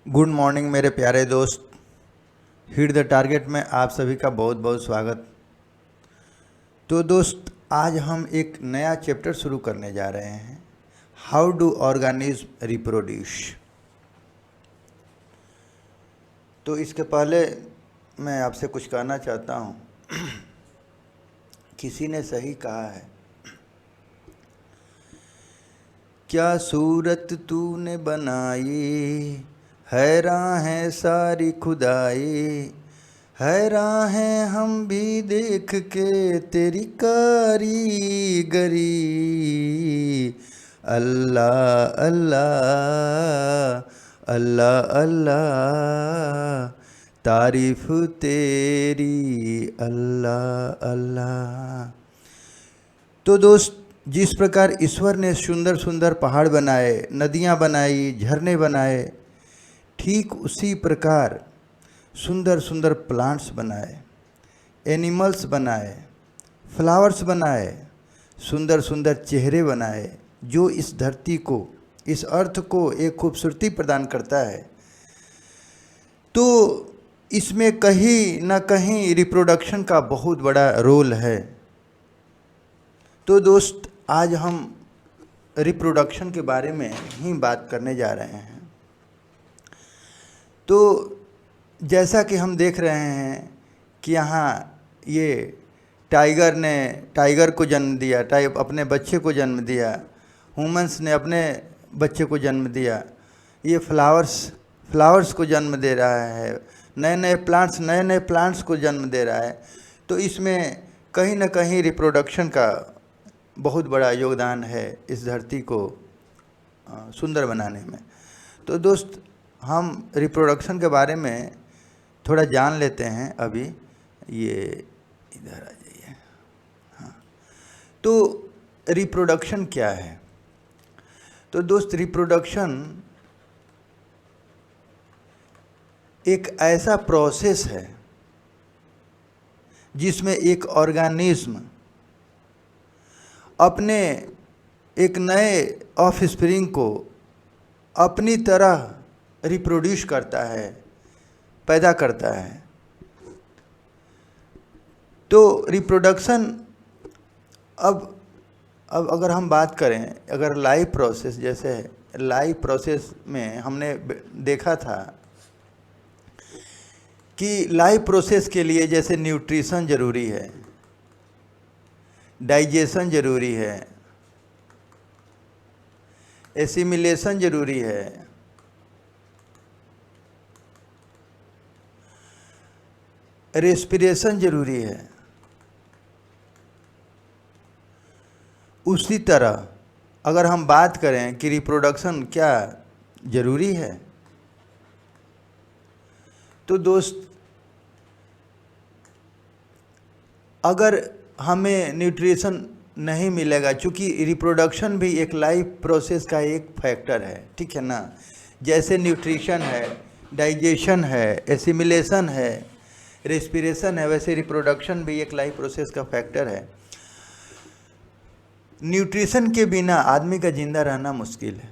Good morning मेरे प्यारे दोस्त। हिट द टारगेट में आप सभी का बहुत बहुत स्वागत। तो दोस्त, आज हम एक नया चैप्टर शुरू करने जा रहे हैं, हाउ डू ऑर्गेनिज्म रिप्रोड्यूस। तो इसके पहले मैं आपसे कुछ कहना चाहता हूँ। किसी ने सही कहा है, क्या सूरत तूने बनाई, हैरान है सारी खुदाई, हैरान है हम भी देख के तेरी कारीगरी। अल्लाह अल्लाह अल्लाह अल्लाह, तारीफ तेरी अल्लाह अल्लाह। तो दोस्त, जिस प्रकार ईश्वर ने सुंदर सुंदर पहाड़ बनाए, नदियाँ बनाई, झरने बनाए, ठीक उसी प्रकार सुंदर सुंदर प्लांट्स बनाए, एनिमल्स बनाए, फ्लावर्स बनाए, सुंदर सुंदर चेहरे बनाए, जो इस धरती को, इस अर्थ को एक खूबसूरती प्रदान करता है। तो इसमें कहीं ना कहीं रिप्रोडक्शन का बहुत बड़ा रोल है। तो दोस्त, आज हम रिप्रोडक्शन के बारे में ही बात करने जा रहे हैं। तो जैसा कि हम देख रहे हैं कि यहाँ ये टाइगर ने टाइगर को जन्म दिया, अपने बच्चे को जन्म दिया, ह्यूमंस ने अपने बच्चे को जन्म दिया, ये फ्लावर्स को जन्म दे रहा है, नए नए प्लांट्स को जन्म दे रहा है। तो इसमें कहीं ना कहीं रिप्रोडक्शन का बहुत बड़ा योगदान है इस धरती को सुंदर बनाने में। तो दोस्त, हम रिप्रोडक्शन के बारे में थोड़ा जान लेते हैं। अभी ये इधर आ जाइए। हाँ, तो रिप्रोडक्शन क्या है? तो दोस्त, रिप्रोडक्शन एक ऐसा प्रोसेस है जिसमें एक ऑर्गेनिज्म अपने एक नए ऑफस्प्रिंग को अपनी तरह रिप्रोड्यूस करता है, पैदा करता है। तो रिप्रोडक्शन अब अगर हम बात करें, अगर लाइव प्रोसेस, जैसे लाइव प्रोसेस में हमने देखा था कि लाइव प्रोसेस के लिए जैसे न्यूट्रिशन ज़रूरी है, डाइजेशन ज़रूरी है, एसिमिलेशन ज़रूरी है, रेस्पिरेशन ज़रूरी है। उसी तरह अगर हम बात करें कि रिप्रोडक्शन क्या ज़रूरी है, तो दोस्त, अगर हमें न्यूट्रिशन नहीं मिलेगा, चूँकि रिप्रोडक्शन भी एक लाइफ प्रोसेस का एक फैक्टर है, ठीक है ना। जैसे न्यूट्रिशन है, डाइजेशन है, एसिमिलेशन है, रेस्पिरेशन है, वैसे रिप्रोडक्शन भी एक लाइफ प्रोसेस का फैक्टर है। न्यूट्रिशन के बिना आदमी का जिंदा रहना मुश्किल है।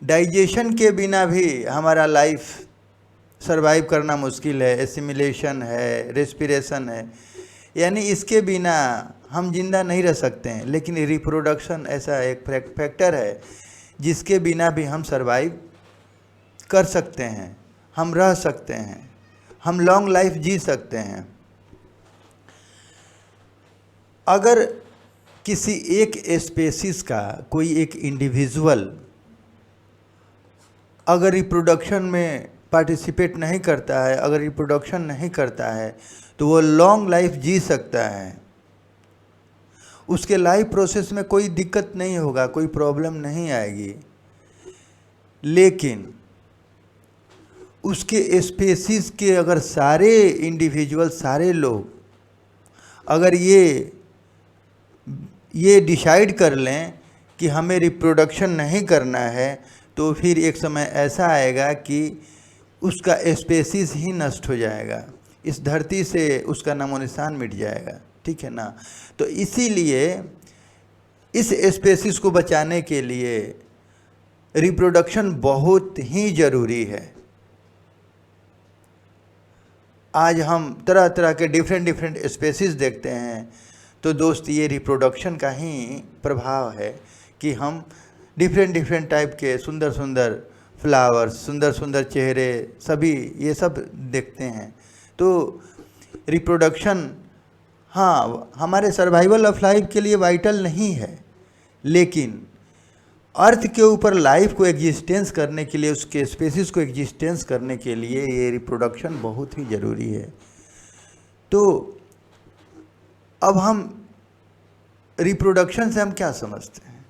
डाइजेशन के बिना भी हमारा लाइफ सरवाइव करना मुश्किल है। एसिमिलेशन है, रेस्पिरेशन है, यानी इसके बिना हम जिंदा नहीं रह सकते हैं। लेकिन रिप्रोडक्शन ऐसा एक फैक्टर है जिसके बिना भी हम सरवाइव कर सकते हैं, हम रह सकते हैं, हम लॉन्ग लाइफ जी सकते हैं। अगर किसी एक स्पेसीज का कोई एक इंडिविजुअल अगर रिप्रोडक्शन में पार्टिसिपेट नहीं करता है, अगर रिप्रोडक्शन नहीं करता है, तो वो लॉन्ग लाइफ जी सकता है। उसके लाइफ प्रोसेस में कोई दिक्कत नहीं होगा, कोई प्रॉब्लम नहीं आएगी। लेकिन उसके स्पेसीज के अगर सारे इंडिविजुअल, सारे लोग अगर ये डिसाइड कर लें कि हमें रिप्रोडक्शन नहीं करना है, तो फिर एक समय ऐसा आएगा कि उसका स्पेसीज ही नष्ट हो जाएगा, इस धरती से उसका नामो निशान मिट जाएगा, ठीक है ना। तो इसीलिए इस स्पेसीज को बचाने के लिए रिप्रोडक्शन बहुत ही ज़रूरी है। आज हम तरह तरह के डिफरेंट स्पेसीज देखते हैं, तो दोस्त ये रिप्रोडक्शन का ही प्रभाव है कि हम डिफरेंट टाइप के सुंदर सुंदर फ्लावर्स, सुंदर सुंदर चेहरे, सभी ये सब देखते हैं। तो रिप्रोडक्शन हाँ हमारे सर्वाइवल ऑफ लाइफ के लिए वाइटल नहीं है, लेकिन अर्थ के ऊपर लाइफ को एग्जिस्टेंस करने के लिए, उसके स्पेसीज को एग्जिस्टेंस करने के लिए ये रिप्रोडक्शन बहुत ही ज़रूरी है। तो अब हम रिप्रोडक्शन से हम क्या समझते हैं?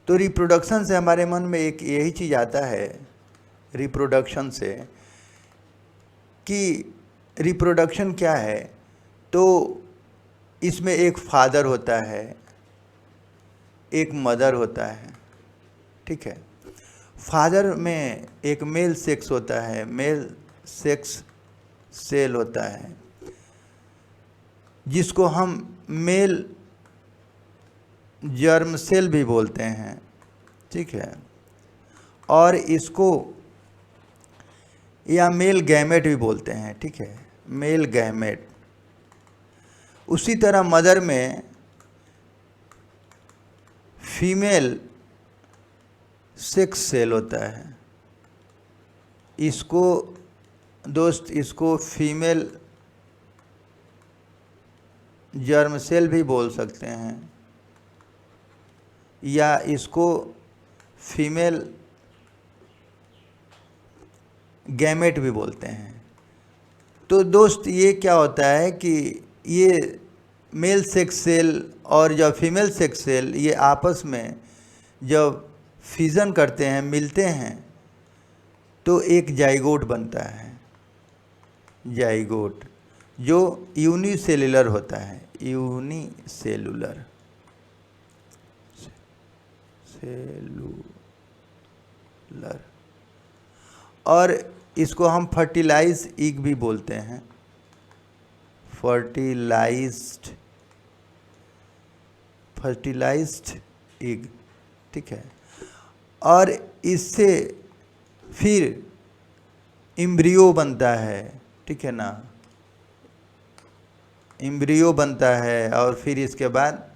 तो रिप्रोडक्शन से हमारे मन में एक यही चीज़ आता है रिप्रोडक्शन से कि रिप्रोडक्शन क्या है। तो इसमें एक फादर होता है, एक मदर होता है, ठीक है। फादर में एक मेल सेक्स होता है, मेल सेक्स सेल होता है, जिसको हम मेल जर्म सेल भी बोलते हैं, ठीक है। और इसको या मेल गैमेट भी बोलते हैं, ठीक है, मेल गैमेट। उसी तरह मदर में फीमेल सेक्स सेल होता है। इसको दोस्त, इसको फीमेल जर्म सेल भी बोल सकते हैं, या इसको फीमेल गैमेट भी बोलते हैं। तो दोस्त ये क्या होता है कि ये मेल सेक्स सेल और जब फीमेल सेक्स सेल ये आपस में जब फ्यूजन करते हैं, मिलते हैं, तो एक जाइगोट बनता है। जाइगोट जो यूनिसेलुलर होता है, यूनिसेलुलर सेलुलर। और इसको हम फर्टिलाइज एग भी बोलते हैं, फर्टिलाइज्ड एग, ठीक है। और इससे फिर एम्ब्रियो बनता है, ठीक है ना, एम्ब्रियो बनता है, और फिर इसके बाद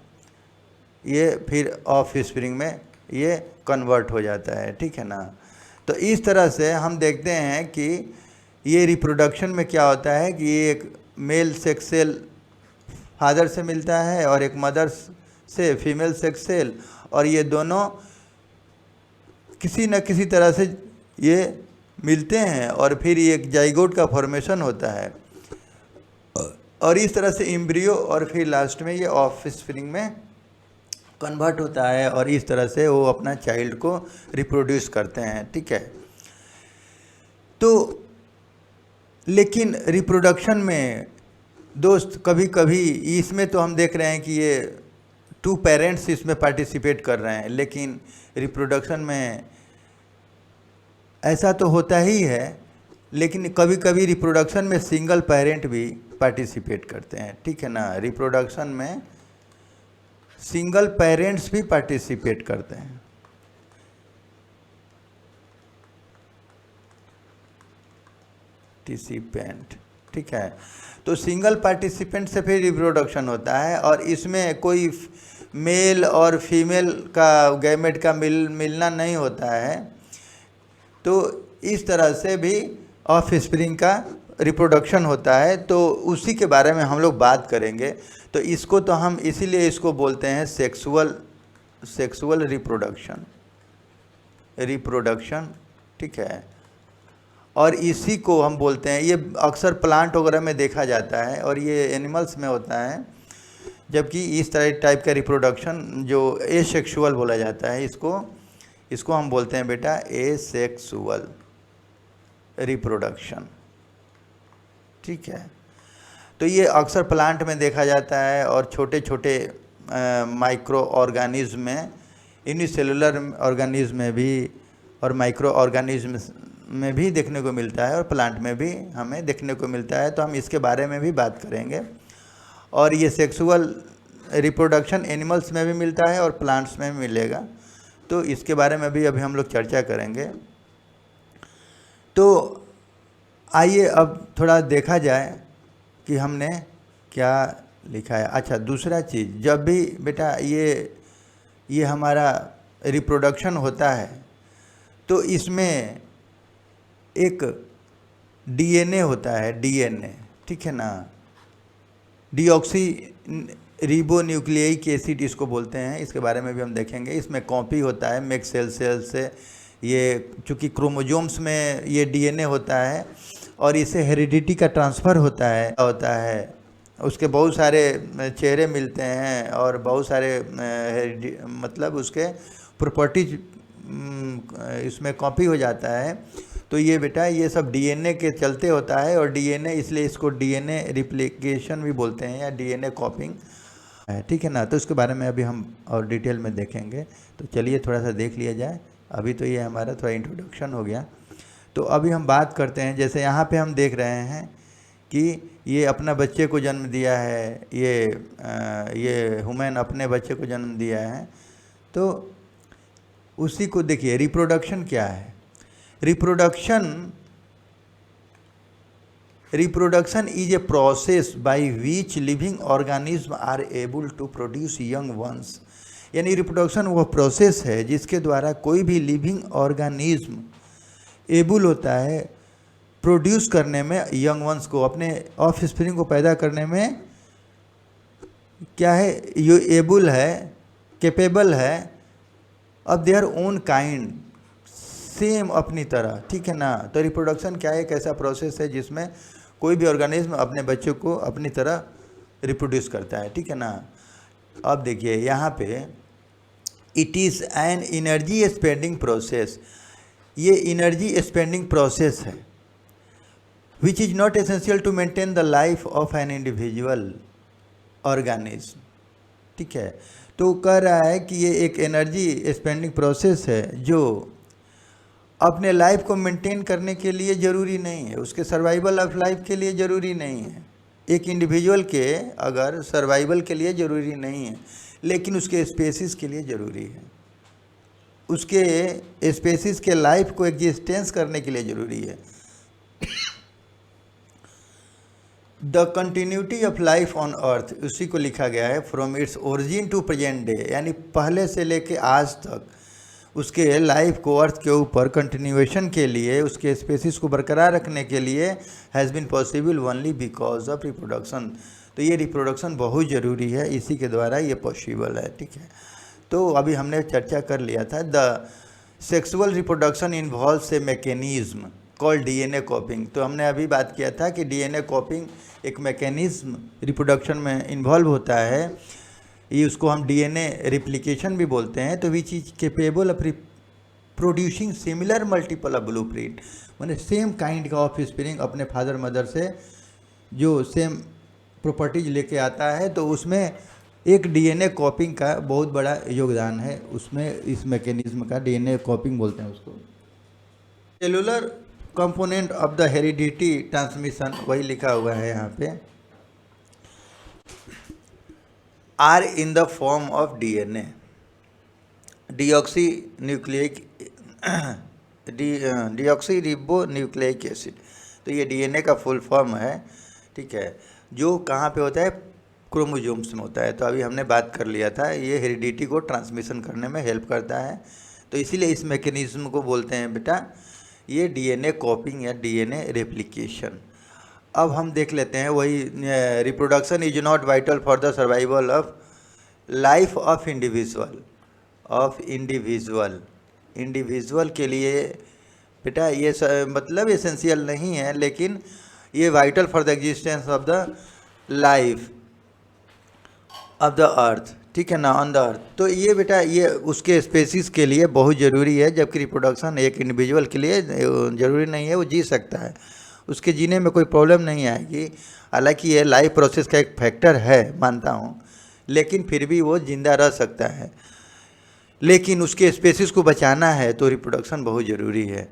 ये फिर ऑफ स्प्रिंग में ये कन्वर्ट हो जाता है, ठीक है ना। तो इस तरह से हम देखते हैं कि ये रिप्रोडक्शन में क्या होता है कि ये एक मेल सेक्स सेल फादर से मिलता है और एक मदर से फीमेल सेक्स सेल, और ये दोनों किसी न किसी तरह से ये मिलते हैं और फिर ये एक जाइगोट का फॉर्मेशन होता है, और इस तरह से एम्ब्रियो और फिर लास्ट में ये ऑफ स्प्रिंग में कन्वर्ट होता है, और इस तरह से वो अपना चाइल्ड को रिप्रोड्यूस करते हैं, ठीक है। तो लेकिन रिप्रोडक्शन में दोस्त कभी कभी इसमें तो हम देख रहे हैं कि ये 2 पेरेंट्स इसमें पार्टिसिपेट कर रहे हैं, लेकिन रिप्रोडक्शन में ऐसा तो होता ही है, लेकिन कभी कभी रिप्रोडक्शन में सिंगल पेरेंट भी पार्टिसिपेट करते हैं, ठीक है ना। रिप्रोडक्शन में सिंगल पेरेंट्स भी पार्टिसिपेट करते हैं। पार्टिसिपेंट, ठीक है। तो सिंगल पार्टिसिपेंट से फिर रिप्रोडक्शन होता है, और इसमें कोई मेल और फीमेल का गैमेट का मिलना नहीं होता है। तो इस तरह से भी ऑफ स्प्रिंग का रिप्रोडक्शन होता है, तो उसी के बारे में हम लोग बात करेंगे। तो इसको तो हम इसीलिए इसको बोलते हैं सेक्सुअल रिप्रोडक्शन, ठीक है। और इसी को हम बोलते हैं, ये अक्सर प्लांट वगैरह में देखा जाता है और ये एनिमल्स में होता है, जबकि इस तरह टाइप का रिप्रोडक्शन जो एसेक्सुअल बोला जाता है, इसको हम बोलते हैं बेटा एसेक्सुअल रिप्रोडक्शन, ठीक है। तो ये अक्सर प्लांट में देखा जाता है और छोटे छोटे माइक्रो ऑर्गेनिज्म में, यूनिसेलुलर ऑर्गेनिज्म में भी और माइक्रो ऑर्गेनिज्म में भी देखने को मिलता है, और प्लांट में भी हमें देखने को मिलता है। तो हम इसके बारे में भी बात करेंगे। और ये सेक्सुअल रिप्रोडक्शन एनिमल्स में भी मिलता है और प्लांट्स में भी मिलेगा। तो इसके बारे में भी अभी हम लोग चर्चा करेंगे। तो आइए अब थोड़ा देखा जाए कि हमने क्या लिखा है। अच्छा, दूसरा चीज़, जब भी बेटा ये हमारा रिप्रोडक्शन होता है तो इसमें एक डीएनए होता है, डीएनए, ठीक है ना, डीऑक्सी रिबोन्यूक्लिक एसिड इसको बोलते हैं, इसके बारे में भी हम देखेंगे। इसमें कॉपी होता है मेक सेल से, ये चूँकि क्रोमोजोम्स में ये डीएनए होता है और इसे हेरिडिटी का ट्रांसफ़र होता है। उसके बहुत सारे चेहरे मिलते हैं और बहुत सारे मतलब उसके प्रॉपर्टीज इसमें कॉपी हो जाता है। तो ये बेटा ये सब डीएनए के चलते होता है, और डीएनए इसलिए इसको डीएनए रिप्लिकेशन भी बोलते हैं या डीएनए कॉपिंग है, ठीक है ना। तो इसके बारे में अभी हम और डिटेल में देखेंगे। तो चलिए थोड़ा सा देख लिया जाए। अभी तो ये हमारा थोड़ा इंट्रोडक्शन हो गया। तो अभी हम बात करते हैं, जैसे यहाँ पे हम देख रहे हैं कि ये अपना बच्चे को जन्म दिया है, ये ह्यूमन अपने बच्चे को जन्म दिया है। तो उसी को देखिए, रिप्रोडक्शन क्या है। Reproduction is a process by which living organisms are able to produce young ones। यानी रिप्रोडक्शन वो प्रोसेस है जिसके द्वारा कोई भी लिविंग ऑर्गेनिज्म एबल होता है प्रोड्यूस करने में यंग वंस को, अपने ऑफ स्प्रिंग को पैदा करने में क्या है, ये एबल है, कैपेबल है of their own kind, same अपनी तरह, ठीक है ना। तो रिप्रोडक्शन क्या है, एक ऐसा प्रोसेस है जिसमें कोई भी ऑर्गेनिज्म अपने बच्चों को अपनी तरह रिप्रोड्यूस करता है, ठीक है ना। अब देखिए यहाँ पे, it is an energy spending process. ये एनर्जी स्पेंडिंग प्रोसेस है which is not essential to maintain the life of an individual organism, ठीक है। तो कह रहा है कि ये एक एनर्जी स्पेंडिंग प्रोसेस है जो अपने लाइफ को मेंटेन करने के लिए ज़रूरी नहीं है, उसके सर्वाइवल ऑफ लाइफ के लिए ज़रूरी नहीं है। एक इंडिविजुअल के अगर सर्वाइवल के लिए ज़रूरी नहीं है, लेकिन उसके स्पेसीज़ के लिए ज़रूरी है, उसके स्पेसीज़ के लाइफ को एग्जिस्टेंस करने के लिए ज़रूरी है। The continuity of life on earth, उसी को लिखा गया है, from its origin to present day, यानी पहले से लेके आज तक उसके लाइफ को अर्थ के ऊपर कंटिन्यूएशन के लिए, उसके स्पेसीज को बरकरार रखने के लिए has been possible only because of reproduction. तो ये रिप्रोडक्शन बहुत ज़रूरी है, इसी के द्वारा ये पॉसिबल है, ठीक है। तो अभी हमने चर्चा कर लिया था, the sexual reproduction involves a mechanism called DNA कॉपिंग। तो हमने अभी बात किया था कि डीएनए कॉपिंग एक मैकेनिज्म रिप्रोडक्शन में इन्वॉल्व होता है, ये उसको हम डीएनए रिप्लिकेशन भी बोलते हैं। तो which is capable of producing similar multiple of blueprint, माने सेम काइंड का ऑफ स्प्रिंग अपने फादर मदर से जो सेम प्रॉपर्टीज लेके आता है। तो उसमें एक डीएनए कॉपिंग का बहुत बड़ा योगदान है उसमें, इस मैकेनिज्म का डीएनए कॉपिंग बोलते हैं उसको। Cellular component of the heredity transmission, वही लिखा हुआ है यहाँ पे, are in the form of DNA, deoxyribonucleic acid. तो ये डीएनए का फुल फॉर्म है, ठीक है, जो कहाँ पे होता है, क्रोमोजोम्स में होता है। तो अभी हमने बात कर लिया था, ये हेरिडिटी को ट्रांसमिशन करने में हेल्प करता है। तो इसीलिए इस मैकेनिज्म को बोलते हैं बेटा ये डीएनए कॉपिंग या डीएनए रेप्लिकेशन। अब हम देख लेते हैं वही, reproduction is not vital for the survival of life of individual के लिए बेटा ये मतलब एसेंशियल नहीं है, लेकिन ये vital for the existence of the life of the earth, ठीक है ना, ऑन द अर्थ। तो ये बेटा ये उसके स्पेसीज के लिए बहुत ज़रूरी है, जबकि रिप्रोडक्शन एक इंडिविजुअल के लिए ज़रूरी नहीं है, वो जी सकता है, उसके जीने में कोई प्रॉब्लम नहीं आएगी। हालांकि ये लाइफ प्रोसेस का एक फैक्टर है, मानता हूँ, लेकिन फिर भी वो ज़िंदा रह सकता है। लेकिन उसके स्पेसीज को बचाना है तो रिप्रोडक्शन बहुत ज़रूरी है।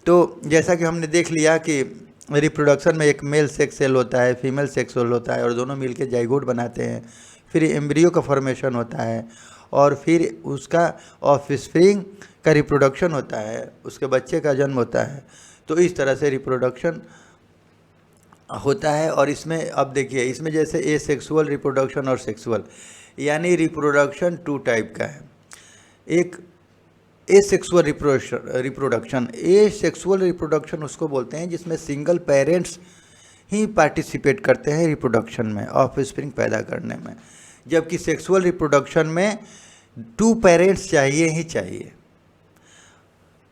तो जैसा कि हमने देख लिया कि रिप्रोडक्शन में एक मेल सेक्स सेल होता है, फीमेल सेक्स सेल होता है, और दोनों मिलकर जाइगोट बनाते हैं, फिर एम्ब्रियो का फॉर्मेशन होता है, और फिर उसका ऑफस्प्रिंग का रिप्रोडक्शन होता है, उसके बच्चे का जन्म होता है। तो इस तरह से रिप्रोडक्शन होता है। और इसमें अब देखिए, इसमें जैसे ए सेक्सुअल रिप्रोडक्शन और सेक्सुअल, यानी रिप्रोडक्शन 2 टाइप का है। एक ए सेक्सुअल रिप्रोडक्शन, ए सेक्सुअल रिप्रोडक्शन उसको बोलते हैं जिसमें सिंगल पेरेंट्स ही पार्टिसिपेट करते हैं रिप्रोडक्शन में, ऑफस्प्रिंग पैदा करने में। जबकि सेक्सुअल रिप्रोडक्शन में 2 पेरेंट्स चाहिए ही चाहिए,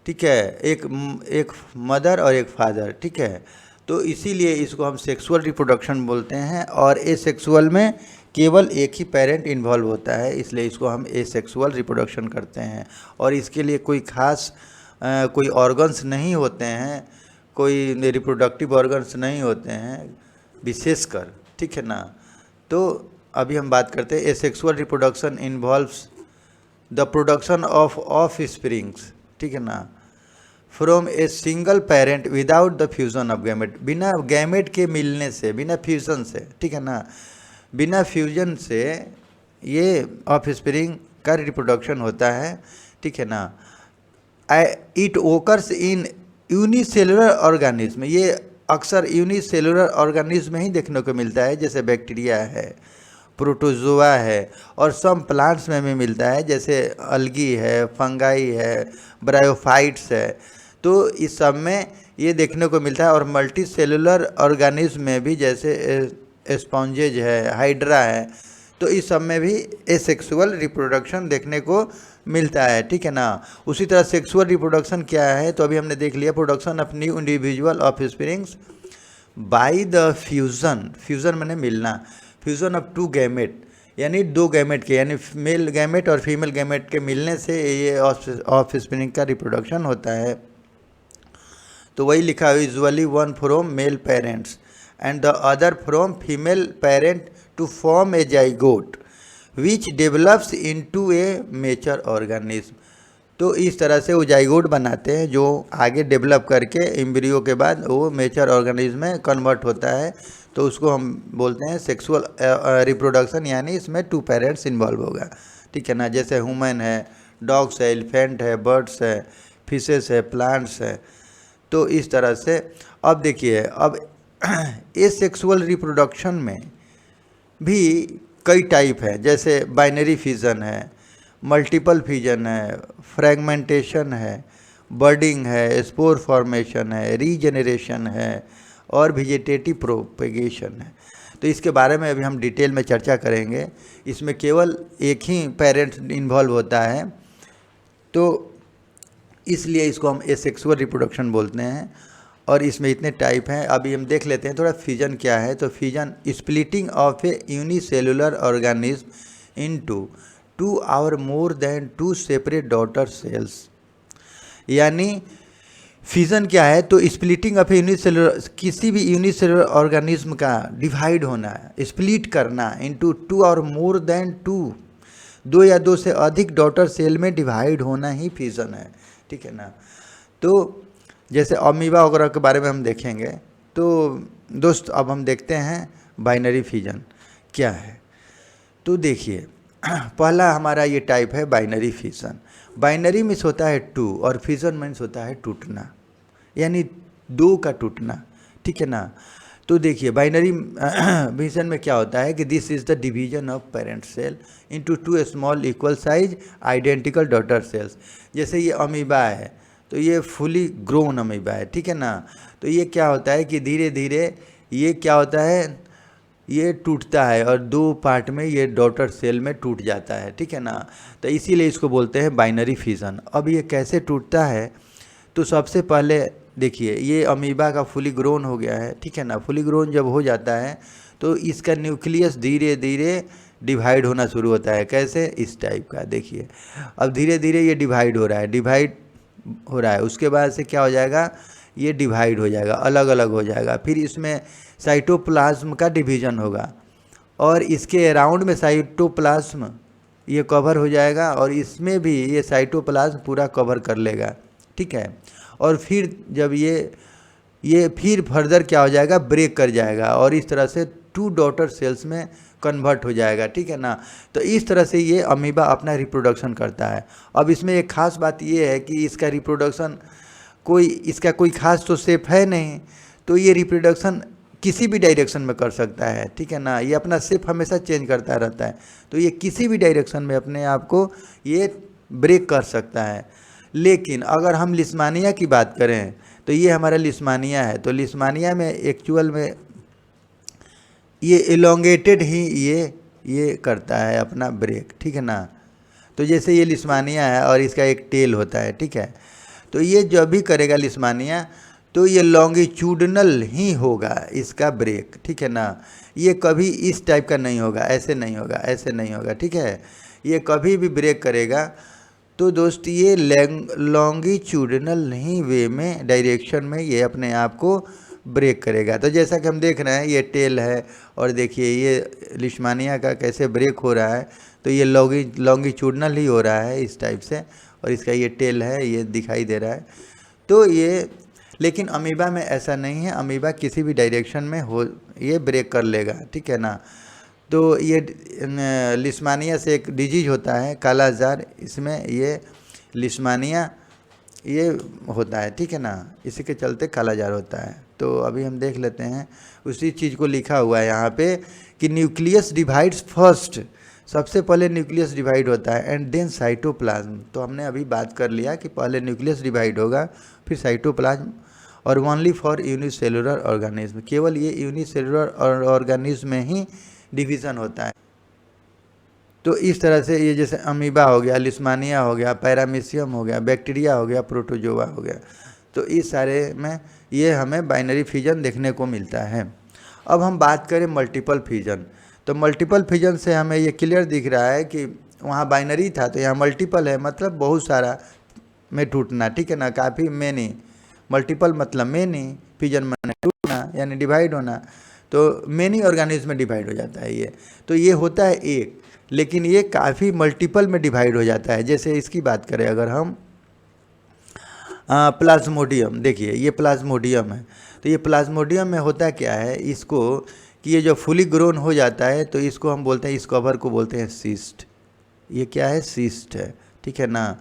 ठीक है, एक मदर और एक फादर, ठीक है। तो इसीलिए इसको हम सेक्सुअल रिप्रोडक्शन बोलते हैं। और ए सेक्सुअल में केवल एक ही पेरेंट इन्वॉल्व होता है, इसलिए इसको हम ए सेक्सुअल रिप्रोडक्शन करते हैं। और इसके लिए कोई खास कोई ऑर्गन्स नहीं होते हैं, कोई रिप्रोडक्टिव ऑर्गन्स नहीं होते हैं विशेषकर, ठीक है ना। तो अभी हम बात करते हैं, ए sexual reproduction involves the production of springs, ठीक है ना, from a single parent without the fusion of gamete, बिना गैमेट के मिलने से, बिना फ्यूजन से, ठीक है ना, बिना फ्यूजन से ये ऑफस्प्रिंग का रिप्रोडक्शन होता है, ठीक है ना। It occurs in unicellular organism, ये अक्सर यूनिसेलुलर ऑर्गेनिज्म में ही देखने को मिलता है, जैसे बैक्टीरिया है, प्रोटोजोआ है, और सम प्लांट्स में भी मिलता है, जैसे अलगी है, फंगाई है, ब्रायोफाइट्स है। तो इस सब में ये देखने को मिलता है। और मल्टी सेलुलर ऑर्गेनिज्म में भी, जैसे स्पॉन्जेज है, हाइड्रा है, तो इस सब में भी एसेक्सुअल रिप्रोडक्शन देखने को मिलता है, ठीक है ना। उसी तरह सेक्सुअल रिप्रोडक्शन क्या है, तो अभी हमने देख लिया, production of new individual offsprings by the fusion, fusion मैंने मिलना, फ्यूज़न ऑफ 2 गैमेट, यानी 2 गैमेट के, यानी मेल गैमेट और फीमेल गैमेट के मिलने से ये ऑफस्प्रिंग का रिप्रोडक्शन होता है। तो वही लिखा है, usually 1 from male parents and the other from female parent to form a zygote which develops into a mature organism. तो इस तरह से वो जाइगोट बनाते हैं, जो आगे डेवलप करके एम्ब्रियो के बाद वो मैच्योर ऑर्गेनिज्म में कन्वर्ट होता है। तो उसको हम बोलते हैं सेक्सुअल रिप्रोडक्शन, यानी इसमें 2 पेरेंट्स इन्वॉल्व होगा, ठीक है ना। जैसे ह्यूमन है, डॉग्स है, एलिफेंट है, बर्ड्स है, फिशेस है, प्लांट्स है। तो इस तरह से अब देखिए, अब एसेक्सुअल रिप्रोडक्शन में भी कई टाइप है, जैसे बाइनरी फिजन है, मल्टीपल फिजन है, फ्रैगमेंटेशन है, बर्डिंग है, स्पोर फॉर्मेशन है, रीजेनरेशन है और वेजिटेटिव प्रोपेगेशन है। तो इसके बारे में अभी हम डिटेल में चर्चा करेंगे। इसमें केवल एक ही पेरेंट इन्वॉल्व होता है, तो इसलिए इसको हम एसेक्सुअल रिप्रोडक्शन बोलते हैं। और इसमें इतने टाइप हैं। अभी हम देख लेते हैं थोड़ा फिजन क्या है। तो fission splitting of A unicellular organism into 2 और more than 2 separate daughter cells, यानी फिजन क्या है, तो स्प्लिटिंग ऑफ यूनिसेलुलर, किसी भी यूनिसेलुलर ऑर्गेनिज्म का डिवाइड होना, स्प्लिट करना इनटू 2 और मोर देन 2 या 2 से अधिक डॉटर सेल में डिवाइड होना ही फिजन है, ठीक है ना। तो जैसे अमीबा वगैरह के बारे में हम देखेंगे। तो दोस्त अब हम देखते हैं बाइनरी फिजन क्या है। तो देखिए, पहला हमारा ये टाइप है बाइनरी फिजन। बाइनरी मीन्स होता है 2 और फिजन मीन्स होता है टूटना, यानी 2 का टूटना, ठीक है ना। तो देखिए बाइनरी फिजन में क्या होता है कि this is the division of parent cell into 2 small equal size identical daughter cells. जैसे ये अमीबा है, तो ये फुली ग्रोन अमीबा है, ठीक है ना। तो ये क्या होता है कि धीरे धीरे ये क्या होता है, ये टूटता है और 2 पार्ट में ये डॉटर सेल में टूट जाता है, ठीक है ना। तो इसीलिए इसको बोलते हैं बाइनरी फिजन। अब ये कैसे टूटता है, तो सबसे पहले देखिए, ये अमीबा का फुली ग्रोन हो गया है, ठीक है ना। फुली ग्रोन जब हो जाता है तो इसका न्यूक्लियस धीरे धीरे डिवाइड होना शुरू होता है। कैसे, इस टाइप का देखिए। अब धीरे धीरे ये डिवाइड हो रहा है, उसके बाद से क्या हो जाएगा, ये डिवाइड हो जाएगा, अलग अलग हो जाएगा। फिर इसमें साइटोप्लाज्म का डिवीजन होगा और इसके अराउंड में साइटोप्लाज्म ये कवर हो जाएगा और इसमें भी ये साइटोप्लाज्म पूरा कवर कर लेगा, ठीक है। और फिर जब ये ये फिर फर्दर क्या हो जाएगा, ब्रेक कर जाएगा और इस तरह से 2 डॉटर सेल्स में कन्वर्ट हो जाएगा, ठीक है ना। तो इस तरह से ये अमीबा अपना रिप्रोडक्शन करता है। अब इसमें एक खास बात ये है कि इसका रिप्रोडक्शन इसका कोई खास तो शेप है नहीं, तो ये रिप्रोडक्शन किसी भी डायरेक्शन में कर सकता है, ठीक है ना। ये अपना शेप हमेशा चेंज करता रहता है, तो ये किसी भी डायरेक्शन में अपने आप को ये ब्रेक कर सकता है। लेकिन अगर हम लिस्मानिया की बात करें तो ये हमारा लिस्मानिया है। तो लिस्मानिया में एक्चुअल में ये एलोंगेटेड ही ये करता है अपना ब्रेक, ठीक है ना। तो जैसे ये लिस्मानिया है और इसका एक टेल होता है, ठीक है। तो ये जब भी करेगा लिस्मानिया तो ये लॉन्गिट्यूडनल ही होगा इसका ब्रेक, ठीक है ना। ये कभी इस टाइप का नहीं होगा, ऐसे नहीं होगा, ऐसे नहीं होगा, ठीक है। ये कभी भी ब्रेक करेगा तो दोस्त ये लॉन्गिट्यूडनल ही वे में डायरेक्शन में ये अपने आप को ब्रेक करेगा। तो जैसा कि हम देख रहे हैं ये टेल है और देखिए ये लिस्मानिया का कैसे ब्रेक हो रहा है। तो ये लॉन्गिट्यूडनल ही हो रहा है इस टाइप से और इसका ये टेल है, ये दिखाई दे रहा है। तो ये लेकिन अमीबा में ऐसा नहीं है, अमीबा किसी भी डायरेक्शन में हो ये ब्रेक कर लेगा, ठीक है ना। तो ये लिस्मानिया से एक डिजीज होता है काला जार, इसमें ये लिस्मानिया ये होता है, ठीक है ना। इसी के चलते काला जार होता है। तो अभी हम देख लेते हैं उसी चीज़ को लिखा हुआ है यहाँ पे कि न्यूक्लियस डिवाइड्स फर्स्ट, सबसे पहले न्यूक्लियस डिवाइड होता है एंड देन साइटोप्लाज्म। तो हमने अभी बात कर लिया कि पहले न्यूक्लियस डिवाइड होगा फिर साइटोप्लाज्म, और ओनली फॉर यूनिसेलुलर ऑर्गेनिज्म, केवल ये यूनिसेलुलर ऑर्गेनिज्म में ही डिवीज़न होता है। तो इस तरह से ये जैसे अमीबा हो गया, लिस्मानिया हो गया, पैरामीशियम हो गया, बैक्टीरिया हो गया, प्रोटोजोआ हो गया, तो इस सारे में ये हमें बाइनरी फिजन देखने को मिलता है। अब हम बात करें मल्टीपल फिजन, तो मल्टीपल फिजन से हमें ये क्लियर दिख रहा है कि वहाँ बाइनरी था तो यहाँ मल्टीपल है, मतलब बहुत सारा में टूटना, ठीक है ना। काफ़ी मैनी, मल्टीपल मतलब मैनी, फिजन माने टूटना यानी डिवाइड होना। तो मैनी ऑर्गेनिज्म में डिवाइड हो जाता है ये। तो ये होता है एक, लेकिन ये काफ़ी मल्टीपल में डिवाइड हो जाता है। जैसे इसकी बात करें अगर हम प्लाज्मोडियम, देखिए ये प्लाज्मोडियम है। तो ये प्लाज्मोडियम में होता क्या है इसको कि ये जो फुली ग्रोन हो जाता है तो इसको हम बोलते हैं, इस कवर को बोलते हैं सिस्ट। ये क्या है, सिस्ट है, ठीक है ना।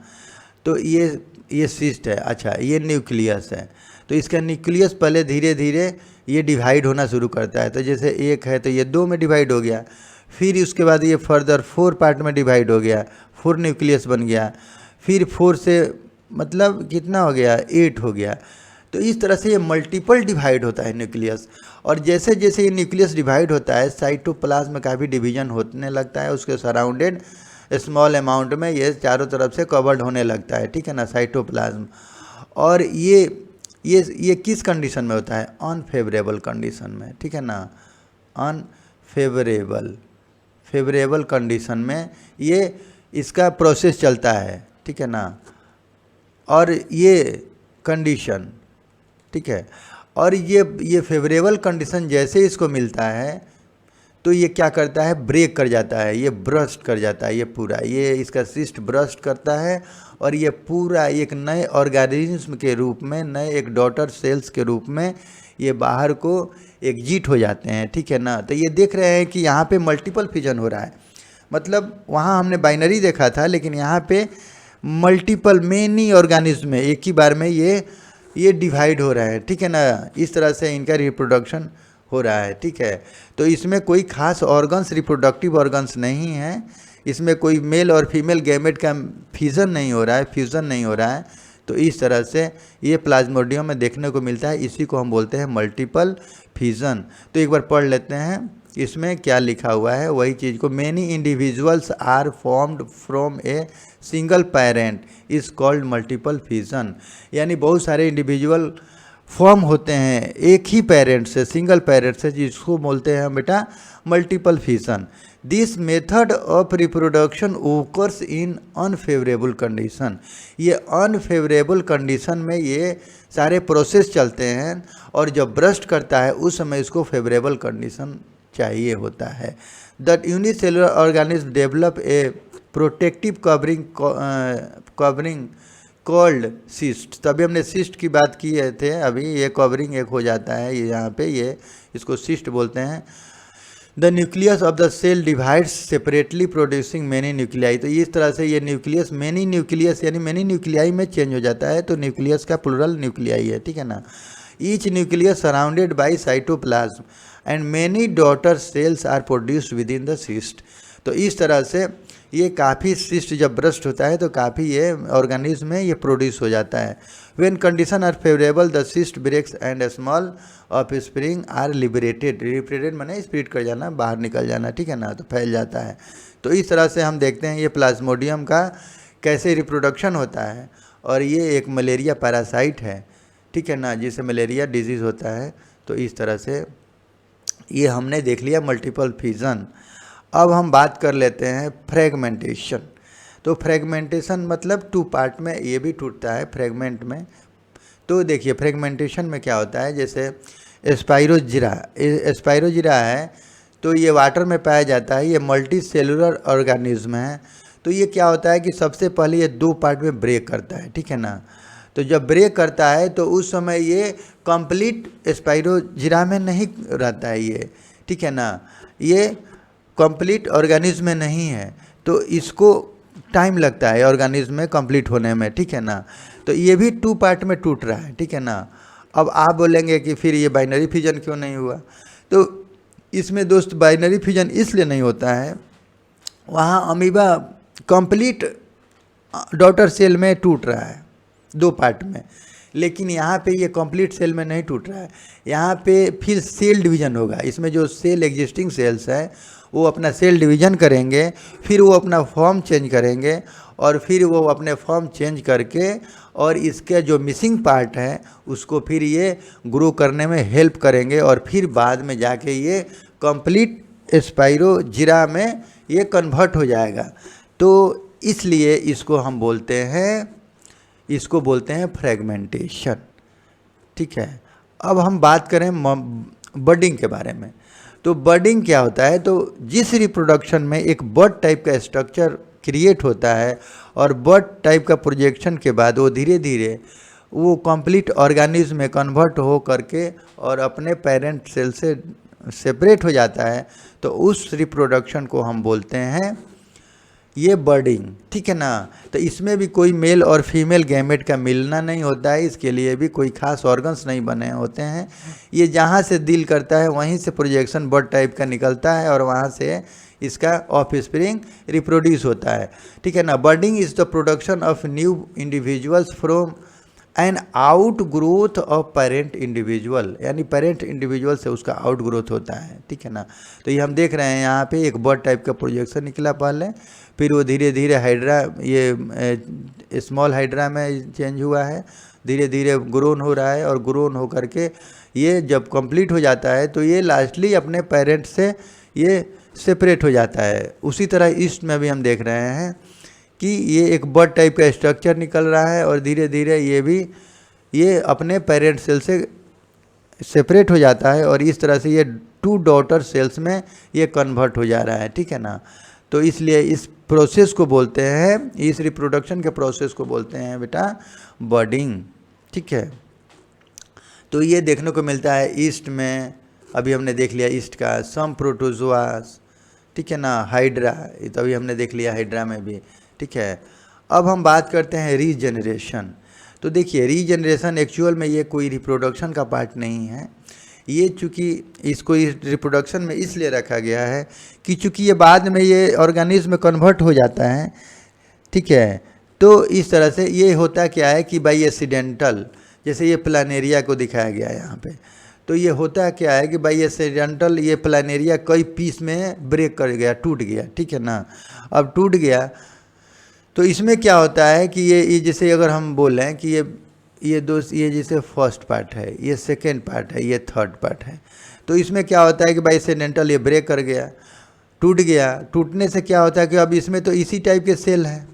तो ये सिस्ट है। अच्छा, ये न्यूक्लियस है। तो इसका न्यूक्लियस पहले धीरे धीरे ये डिवाइड होना शुरू करता है। तो जैसे एक है तो ये 2 में डिवाइड हो गया, फिर उसके बाद ये फर्दर 4 पार्ट में डिवाइड हो गया, 4 न्यूक्लियस बन गया, फिर 4 से मतलब कितना हो गया, 8 हो गया। तो इस तरह से ये मल्टीपल डिवाइड होता है न्यूक्लियस। और जैसे जैसे ये न्यूक्लियस डिवाइड होता है साइटोप्लाज्म का भी डिवीजन होने लगता है, उसके सराउंडेड स्मॉल अमाउंट में ये चारों तरफ से कवर्ड होने लगता है, ठीक है ना, साइटोप्लाज्म। और ये किस कंडीशन में होता है, अनफेवरेबल कंडीशन में, ठीक है ना, फेवरेबल कंडीशन में ये इसका प्रोसेस चलता है, ठीक है ना। और ये कंडीशन, ठीक है, और ये फेवरेबल कंडीशन जैसे इसको मिलता है तो ये क्या करता है, ब्रेक कर जाता है, ये ब्रस्ट कर जाता है, ये पूरा ये इसका सिस्ट ब्रस्ट करता है और ये पूरा एक नए ऑर्गेनिज्म के रूप में, नए एक डॉटर सेल्स के रूप में ये बाहर को एग्जिट हो जाते हैं, ठीक है ना। तो ये देख रहे हैं कि यहाँ पे मल्टीपल फिजन हो रहा है, मतलब वहाँ हमने बाइनरी देखा था लेकिन यहाँ पे मल्टीपल मेनी ऑर्गेनिज्म में एक ही बार में ये डिवाइड हो रहा है, ठीक है ना। इस तरह से इनका रिप्रोडक्शन हो रहा है, ठीक है। तो इसमें कोई खास ऑर्गन्स, रिप्रोडक्टिव ऑर्गन्स नहीं है, इसमें कोई मेल और फीमेल गैमेट का फ्यूज़न नहीं हो रहा है, फ्यूज़न नहीं हो रहा है। तो इस तरह से ये प्लाज्मोडियम में देखने को मिलता है, इसी को हम बोलते हैं मल्टीपल फ्यूज़न। तो एक बार पढ़ लेते हैं इसमें क्या लिखा हुआ है, वही चीज़ को, many individuals are formed from a single parent is called multiple fusion. यानी बहुत सारे इंडिविजुअल फॉर्म होते हैं एक ही पेरेंट से, सिंगल पेरेंट से, जिसको बोलते हैं बेटा multiple fusion. This method of reproduction occurs in unfavourable condition. ये अनफेवरेबल कंडीशन में ये सारे प्रोसेस चलते हैं और जब ब्रस्ट करता है उस समय इसको फेवरेबल कंडीशन चाहिए होता है। That unicellular organism develop a protective covering called cyst. तभी हमने सिस्ट की बात की थे अभी, ये कवरिंग एक हो जाता है ये यहाँ पे, ये इसको सिस्ट बोलते हैं। The nucleus of the cell divides separately producing many nuclei. तो इस तरह से ये न्यूक्लियस मेनी न्यूक्लियस यानी मेनी न्यूक्लियाई में चेंज हो जाता है। तो न्यूक्लियस का प्लूरल न्यूक्लियाई है, ठीक है ना। Each nucleus surrounded by cytoplasm and many daughter cells are produced within the cyst. तो इस तरह से ये काफ़ी सिस्ट जब ब्रस्ट होता है तो काफ़ी ये ऑर्गेनिज्म में ये प्रोड्यूस हो जाता है। When condition are favourable the cyst breaks and small offspring are liberated. Liberated माने स्प्लिट कर जाना, बाहर निकल जाना, ठीक है ना, तो फैल जाता है। तो इस तरह से हम देखते हैं ये प्लाज्मोडियम का कैसे रिप्रोडक्शन होता है। और ये एक मलेरिया पैरासाइट है, ठीक है ना, जिसे मलेरिया डिजीज़ होता है। तो इस तरह से ये हमने देख लिया मल्टीपल फिजन। अब हम बात कर लेते हैं फ्रेगमेंटेशन। तो फ्रेगमेंटेशन मतलब टू पार्ट में ये भी टूटता है फ्रेगमेंट में। तो देखिए फ्रेगमेंटेशन में क्या होता है, जैसे स्पाइरोजीरा है तो ये वाटर में पाया जाता है, ये मल्टी सेलुलर ऑर्गेनिज्म है। तो ये क्या होता है कि सबसे पहले ये दो पार्ट में ब्रेक करता है, ठीक है ना। तो जब ब्रेक करता है तो उस समय ये कंप्लीट स्पाइरोजीरा में नहीं रहता है ये, ठीक है ना, ये कंप्लीट ऑर्गेनिज्म में नहीं है। तो इसको टाइम लगता है ऑर्गेनिज्म में कंप्लीट होने में, ठीक है ना। तो ये भी टू पार्ट में टूट रहा है, ठीक है ना। अब आप बोलेंगे कि फिर ये बाइनरी फिजन क्यों नहीं हुआ। तो इसमें दोस्त बाइनरी फिजन इसलिए नहीं होता है, वहाँ अमीबा कंप्लीट डॉटर सेल में टूट रहा है दो पार्ट में, लेकिन यहाँ पे ये कंप्लीट सेल में नहीं टूट रहा है। यहाँ पे फिर सेल डिवीजन होगा। इसमें जो सेल एग्जिस्टिंग सेल्स है वो अपना सेल डिवीजन करेंगे, फिर वो अपना फॉर्म चेंज करेंगे और फिर वो अपने फॉर्म चेंज करके और इसके जो मिसिंग पार्ट है उसको फिर ये ग्रो करने में हेल्प करेंगे और फिर बाद में जाके ये कंप्लीट स्पाइरोजीरा में ये कन्वर्ट हो जाएगा। तो इसलिए इसको हम बोलते हैं फ्रेगमेंटेशन, ठीक है। अब हम बात करें बडिंग के बारे में। तो बडिंग क्या होता है, तो जिस रिप्रोडक्शन में एक बड टाइप का स्ट्रक्चर क्रिएट होता है और बड टाइप का प्रोजेक्शन के बाद वो धीरे धीरे वो कंप्लीट ऑर्गेनिज्म में कन्वर्ट हो करके और अपने पेरेंट सेल से सेपरेट हो जाता है, तो उस रिप्रोडक्शन को हम बोलते हैं ये बर्डिंग, ठीक है ना। तो इसमें भी कोई मेल और फीमेल गैमेट का मिलना नहीं होता है, इसके लिए भी कोई खास ऑर्गन्स नहीं बने होते हैं। ये जहाँ से डील करता है वहीं से प्रोजेक्शन बर्ड टाइप का निकलता है और वहाँ से इसका ऑफ स्प्रिंग रिप्रोड्यूस होता है, ठीक है ना। Budding is the production of new individuals from and out growth of parent individual, यानी पेरेंट इंडिविजुअल से उसका आउट ग्रोथ होता है, ठीक है ना। तो ये हम देख रहे हैं यहाँ पे एक बर्ड टाइप का प्रोजेक्शन निकला पहले, फिर वो धीरे धीरे हाइड्रा ये स्मॉल हाइड्रा में चेंज हुआ है, धीरे धीरे ग्रोन हो रहा है और ग्रोन हो करके ये जब कंप्लीट हो जाता है तो ये लास्टली अपने पेरेंट से ये सेपरेट हो जाता है। उसी तरह ईस्ट में भी हम देख रहे हैं कि ये एक बर्ड टाइप का स्ट्रक्चर निकल रहा है और धीरे धीरे ये अपने पेरेंट सेल से सेपरेट हो जाता है और इस तरह से ये टू डॉटर सेल्स में ये कन्वर्ट हो जा रहा है, ठीक है ना। तो इसलिए इस प्रोसेस को बोलते हैं, इस रिप्रोडक्शन के प्रोसेस को बोलते हैं बेटा बर्डिंग, ठीक है। तो ये देखने को मिलता है ईस्ट में, अभी हमने देख लिया ईस्ट का सम प्रोटोजोआस, ठीक है ना, हाइड्रा, ये तो अभी हमने देख लिया हाइड्रा में भी, ठीक है। अब हम बात करते हैं रीजनरेशन। तो देखिए रीजनरेशन एक्चुअल में ये कोई रिप्रोडक्शन का पार्ट नहीं है, ये चूँकि इसको इस रिप्रोडक्शन में इसलिए रखा गया है कि चूँकि ये बाद में ये ऑर्गेनिज्म में कन्वर्ट हो जाता है, ठीक है। तो इस तरह से ये होता क्या है कि बाई एक्सीडेंटल, जैसे ये प्लानेरिया को दिखाया गया है यहाँ पे, तो ये होता क्या है कि बाई एक्सीडेंटल ये प्लानेरिया कई पीस में ब्रेक कर गया, टूट गया, ठीक है ना। अब टूट गया तो इसमें क्या होता है कि ये जैसे अगर हम बोलें कि ये दोस्त ये जैसे फर्स्ट पार्ट है, ये सेकेंड पार्ट है, ये थर्ड पार्ट है, तो इसमें क्या होता है कि बाई एक्सीडेंटल ये ब्रेक कर गया, टूट गया। टूटने से क्या होता है कि अब इसमें तो इसी टाइप के सेल हैं,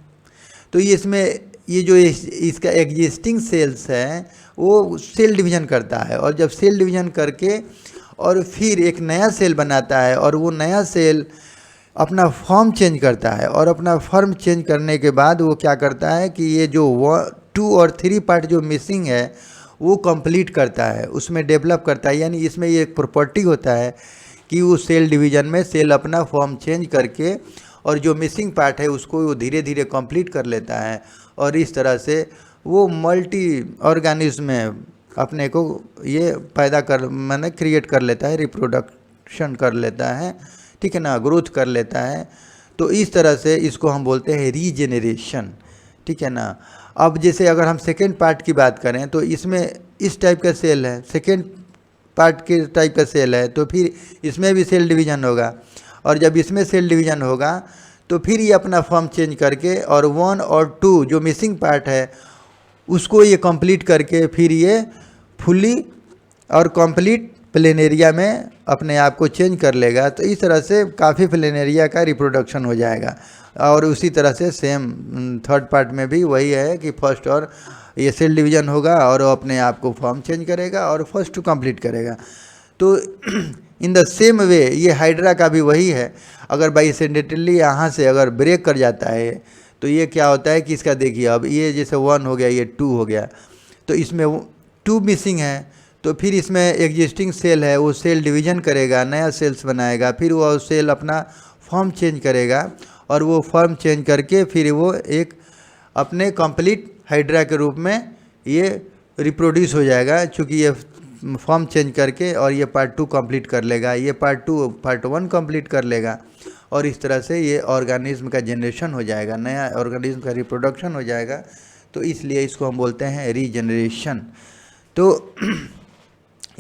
तो ये इसमें ये जो इसका एग्जिस्टिंग सेल्स है वो सेल डिवीजन करता है और जब सेल डिवीजन करके और फिर एक नया सेल बनाता है और वो नया सेल अपना फॉर्म चेंज करता है और अपना फॉर्म चेंज करने के बाद वो क्या करता है कि ये जो 2 और 3 पार्ट जो मिसिंग है वो कंप्लीट करता है, उसमें डेवलप करता है। यानी इसमें ये एक प्रॉपर्टी होता है कि वो सेल डिवीज़न में सेल अपना फॉर्म चेंज करके और जो मिसिंग पार्ट है उसको वो धीरे धीरे कंप्लीट कर लेता है, और इस तरह से वो मल्टी ऑर्गेनिज्म में अपने को ये पैदा कर माने क्रिएट कर लेता है, रिप्रोडक्शन कर लेता है, ठीक है ना, ग्रोथ कर लेता है। तो इस तरह से इसको हम बोलते हैं रीजेनरेशन, ठीक है ना। अब जैसे अगर हम सेकेंड पार्ट की बात करें तो इसमें इस टाइप का सेल है, सेकेंड पार्ट के टाइप का सेल है, तो फिर इसमें भी सेल डिवीज़न होगा, और जब इसमें सेल डिवीज़न होगा तो फिर ये अपना फॉर्म चेंज करके और 1 और 2 जो मिसिंग पार्ट है उसको ये कंप्लीट करके फिर ये फुली और कंप्लीट प्लेनेरिया में अपने आप को चेंज कर लेगा। तो इस तरह से काफ़ी प्लेनेरिया का रिप्रोडक्शन हो जाएगा। और उसी तरह से सेम थर्ड पार्ट में भी वही है कि फर्स्ट और ये सेल डिवीज़न होगा और वो अपने आप को फॉर्म चेंज करेगा और फर्स्ट टू कंप्लीट करेगा। तो इन द सेम वे ये हाइड्रा का भी वही है। अगर बाई एक्सीडेंटली यहाँ से अगर ब्रेक कर जाता है तो ये क्या होता है कि इसका देखिए, अब ये जैसे 1 हो गया, ये 2 हो गया, तो इसमें 2 मिसिंग है, तो फिर इसमें एग्जिस्टिंग सेल है वो सेल डिवीज़न करेगा, नया सेल्स बनाएगा, फिर वो सेल अपना फॉर्म चेंज करेगा और वो फॉर्म चेंज करके फिर वो एक अपने कंप्लीट हाइड्रा के रूप में ये रिप्रोड्यूस हो जाएगा। चूँकि ये फॉर्म चेंज करके और ये पार्ट 2 कंप्लीट कर लेगा, ये पार्ट 1 कंप्लीट कर लेगा, और इस तरह से ये ऑर्गेनिज्म का जनरेशन हो जाएगा, नया ऑर्गेनिज्म का रिप्रोडक्शन हो जाएगा। तो इसलिए इसको हम बोलते हैं रीजनरेशन। तो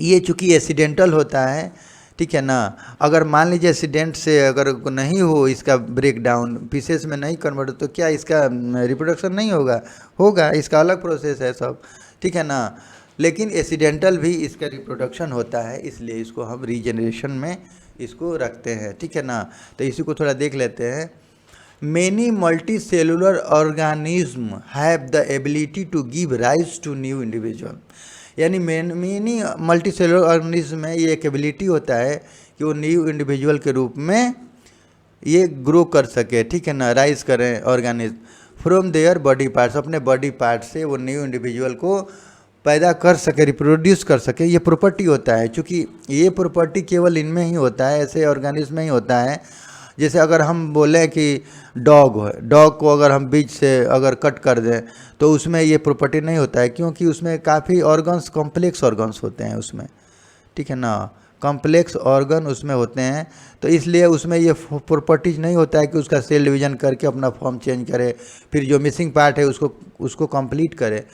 ये चूँकि एक्सीडेंटल होता है, ठीक है ना। अगर मान लीजिए एक्सीडेंट से अगर नहीं हो इसका ब्रेक डाउन, पीसेस में नहीं कन्वर्ट, तो क्या इसका रिप्रोडक्शन नहीं होगा? होगा, इसका अलग प्रोसेस है सब, ठीक है ना। लेकिन एक्सीडेंटल भी इसका रिप्रोडक्शन होता है, इसलिए इसको हम रीजनरेशन में इसको रखते हैं, ठीक है ना। तो इसी को थोड़ा देख लेते हैं। Many multi cellular organism have the ability to give rise to new individual. यानी मैनी मल्टी सेलुलर ऑर्गेनिज्म में ये एक एबिलिटी होता है कि वो न्यू इंडिविजुअल के रूप में ये ग्रो कर सके, ठीक है ना, राइज करें organism from their body parts, अपने बॉडी पार्ट से वो न्यू इंडिविजुअल को पैदा कर सके, रिप्रोड्यूस कर सके। ये प्रॉपर्टी होता है, क्योंकि ये प्रॉपर्टी केवल इनमें ही होता है, ऐसे ऑर्गेनिज्म में ही होता है। जैसे अगर हम बोलें कि डॉग है, डॉग को अगर हम बीच से अगर कट कर दें तो उसमें ये प्रॉपर्टी नहीं होता है, क्योंकि उसमें काफ़ी ऑर्गन्स, कॉम्प्लेक्स ऑर्गन्स होते हैं उसमें, ठीक है ना, कॉम्प्लेक्स ऑर्गन उसमें होते हैं। तो इसलिए उसमें ये प्रॉपर्टीज नहीं होता है कि उसका सेल डिवीज़न करके अपना फॉर्म चेंज करे, फिर जो मिसिंग पार्ट है उसको कंप्लीट करे।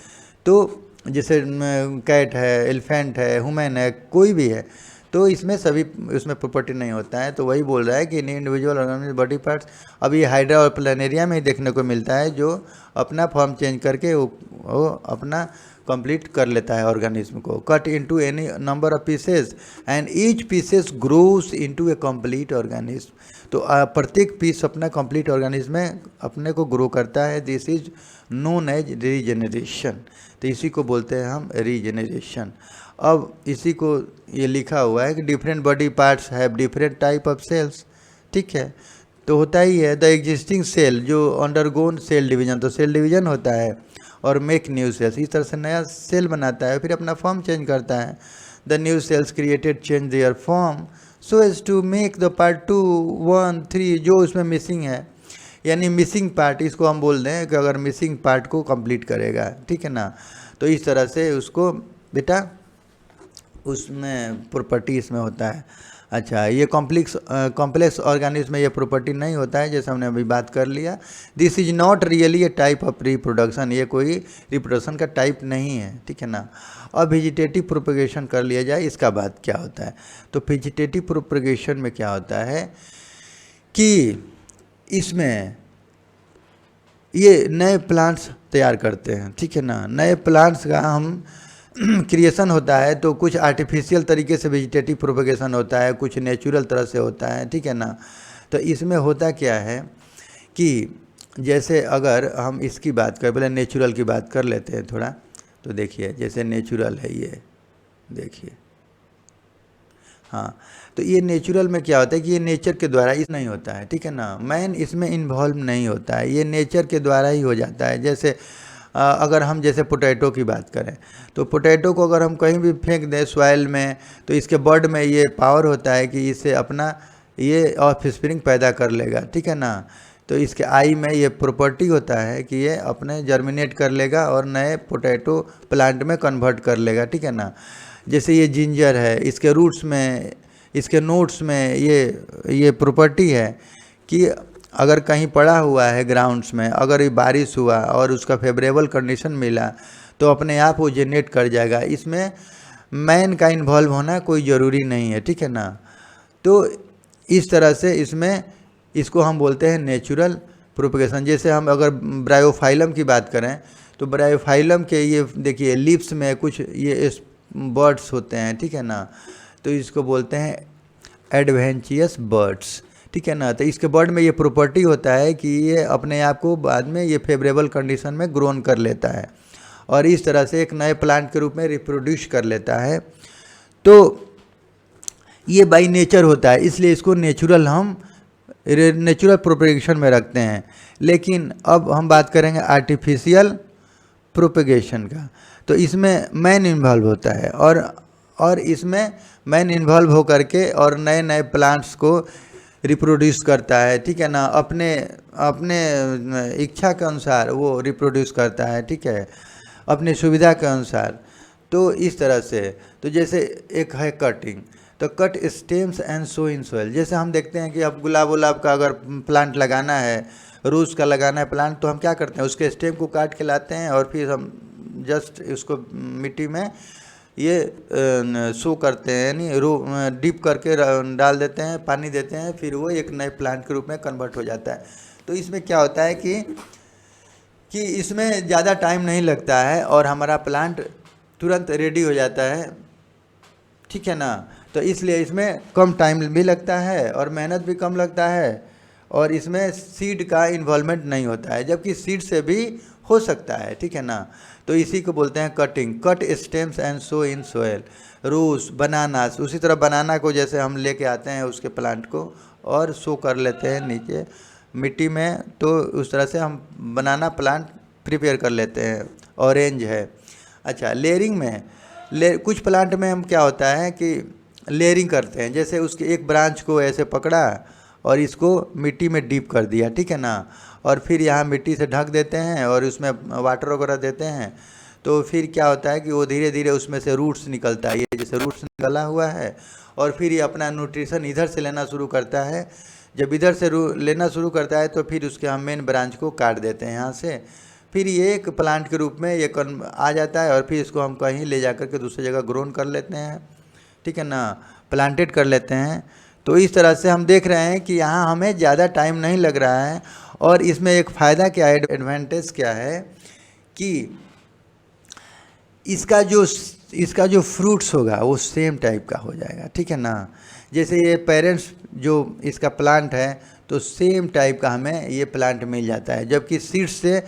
तो जैसे कैट है, एलिफेंट है, ह्यूमन है, कोई भी है, तो इसमें सभी उसमें प्रॉपर्टी नहीं होता है। तो वही बोल रहा है कि new individual organism body parts, अब ये हाइड्रा और प्लेनेरिया में ही देखने को मिलता है, जो अपना फॉर्म चेंज करके वो अपना कंप्लीट कर लेता है ऑर्गेनिज्म को। Cut into any number of pieces and each pieces grows into a complete organism. तो प्रत्येक पीस अपना कंप्लीट ऑर्गेनिज्म में अपने को ग्रो करता है। This is known as regeneration. तो इसी को बोलते हैं हम रीजनरेशन। अब इसी को ये लिखा हुआ है कि different body parts have different type of cells, ठीक है। तो होता ही है द एग्जिस्टिंग सेल जो अंडरगोन सेल डिवीजन, तो सेल डिवीजन होता है और मेक न्यू सेल्स, इस तरह से नया सेल बनाता है, फिर अपना फॉर्म चेंज करता है। The new cells created change their form so as to make the part 2, 1, 3 जो उसमें मिसिंग है, यानी मिसिंग पार्ट, इसको हम बोल दें कि अगर मिसिंग पार्ट को कंप्लीट करेगा, ठीक है ना। तो इस तरह से उसको बेटा उसमें प्रॉपर्टी इसमें होता है। अच्छा, ये कॉम्प्लेक्स ऑर्गेनिज्म में ये प्रॉपर्टी नहीं होता है, जैसे हमने अभी बात कर लिया। This is not really a type of reproduction, ये कोई रिप्रोडक्शन का टाइप नहीं है, ठीक है ना। अब वेजिटेटिव प्रोपगेशन कर लिया जाए, इसका बात क्या होता है। तो वेजिटेटिव प्रोपगेशन में क्या होता है कि इसमें ये नए प्लांट्स तैयार करते हैं, ठीक है ना। नए प्लांट्स का हम क्रिएशन होता है, तो कुछ आर्टिफिशियल तरीके से वेजिटेटिव प्रोपगेशन होता है, कुछ नेचुरल तरह से होता है, ठीक है ना। तो इसमें होता क्या है कि जैसे अगर हम इसकी बात करें, पहले नेचुरल की बात कर लेते हैं थोड़ा। तो देखिए जैसे नेचुरल है ये, देखिए, हाँ, तो ये नेचुरल में क्या होता है कि ये नेचर के द्वारा इस नहीं होता है, ठीक है ना। मैन इसमें इन्वॉल्व नहीं होता है, ये नेचर के द्वारा ही हो जाता है। जैसे अगर हम जैसे पोटैटो की बात करें तो पोटैटो को अगर हम कहीं भी फेंक दें सॉइल में तो इसके बर्ड में ये पावर होता है कि इसे अपना ये ऑफ स्प्रिंग पैदा कर लेगा, ठीक है ना। तो इसके आई में ये प्रॉपर्टी होता है कि ये अपने जर्मिनेट कर लेगा और नए पोटैटो प्लांट में कन्वर्ट कर लेगा, ठीक है ना। जैसे ये जिंजर है, इसके रूट्स में, इसके नोट्स में ये प्रॉपर्टी है कि अगर कहीं पड़ा हुआ है ग्राउंड्स में, अगर ये बारिश हुआ और उसका फेवरेबल कंडीशन मिला तो अपने आप वो जनरेट कर जाएगा। इसमें मैन का इन्वॉल्व होना कोई ज़रूरी नहीं है, ठीक है ना। तो इस तरह से इसमें इसको हम बोलते हैं नेचुरल प्रोपगेशन। जैसे हम अगर ब्रायोफाइलम की बात करें तो ब्रायोफाइलम के ये देखिए लिप्स में कुछ ये बर्ड्स होते हैं, ठीक है ना। तो इसको बोलते हैं एडवेंचियस बर्ड्स, ठीक है ना। तो इसके बर्ड में ये प्रॉपर्टी होता है कि ये अपने आप को बाद में ये फेवरेबल कंडीशन में ग्रोन कर लेता है और इस तरह से एक नए प्लांट के रूप में रिप्रोड्यूस कर लेता है। तो ये बाई नेचर होता है, इसलिए इसको नेचुरल प्रोपगेशन में रखते हैं। लेकिन अब हम बात करेंगे आर्टिफिशियल प्रोपगेशन का। तो इसमें मैन इन्वॉल्व होता है और इसमें मैन इन्वॉल्व होकर के और नए नए प्लांट्स को रिप्रोड्यूस करता है, ठीक है ना। अपने इच्छा के अनुसार वो रिप्रोड्यूस करता है, ठीक है, अपने सुविधा के अनुसार। तो इस तरह से तो जैसे एक है कटिंग, तो cut stems and so in soil. जैसे हम देखते हैं कि अब गुलाब उलाब का अगर प्लांट लगाना है, रोज़ का लगाना है प्लांट, तो हम क्या करते हैं, उसके स्टेम को काट के लाते हैं और फिर हम जस्ट उसको मिट्टी में ये सो करते हैं, यानी डीप करके डाल देते हैं, पानी देते हैं, फिर वो एक नए प्लांट के रूप में कन्वर्ट हो जाता है। तो इसमें क्या होता है कि इसमें ज़्यादा टाइम नहीं लगता है और हमारा प्लांट तुरंत रेडी हो जाता है, ठीक है ना। तो इसलिए इसमें कम टाइम भी लगता है और मेहनत भी कम लगता है और इसमें सीड का इन्वॉल्वमेंट नहीं होता है, जबकि सीड से भी हो सकता है, ठीक है ना। तो इसी को बोलते हैं cutting, cut stems and so in soil. रूस, बनानास, उसी तरह बनाना को जैसे हम लेके आते हैं उसके प्लांट को और सो कर लेते हैं नीचे मिट्टी में, तो उस तरह से हम बनाना प्लांट प्रिपेयर कर लेते हैं। ऑरेंज है। अच्छा, लेयरिंग में कुछ प्लांट में हम क्या होता है कि लेयरिंग करते हैं। जैसे उसके एक ब्रांच को ऐसे पकड़ा और इसको मिट्टी में डीप कर दिया, ठीक है ना, और फिर यहाँ मिट्टी से ढक देते हैं और उसमें वाटर वगैरह देते हैं। तो फिर क्या होता है कि वो धीरे धीरे उसमें से रूट्स निकलता है, ये जैसे रूट्स निकला हुआ है, और फिर ये अपना न्यूट्रिशन इधर से लेना शुरू करता है। जब इधर से लेना शुरू करता है तो फिर उसके हम मेन ब्रांच को काट देते हैं यहाँ से, फिर ये एक प्लांट के रूप में ये आ जाता है और फिर इसको हम कहीं ले जाकर के दूसरी जगह ग्रोन कर लेते हैं, ठीक है ना, प्लांटेड कर लेते हैं। तो इस तरह से हम देख रहे हैं कि यहाँ हमें ज़्यादा टाइम नहीं लग रहा है। और इसमें एक फ़ायदा क्या है, एडवांटेज क्या है कि इसका जो फ्रूट्स होगा वो सेम टाइप का हो जाएगा, ठीक है ना। जैसे ये पेरेंट्स जो इसका प्लांट है तो सेम टाइप का हमें ये प्लांट मिल जाता है, जबकि सीड्स से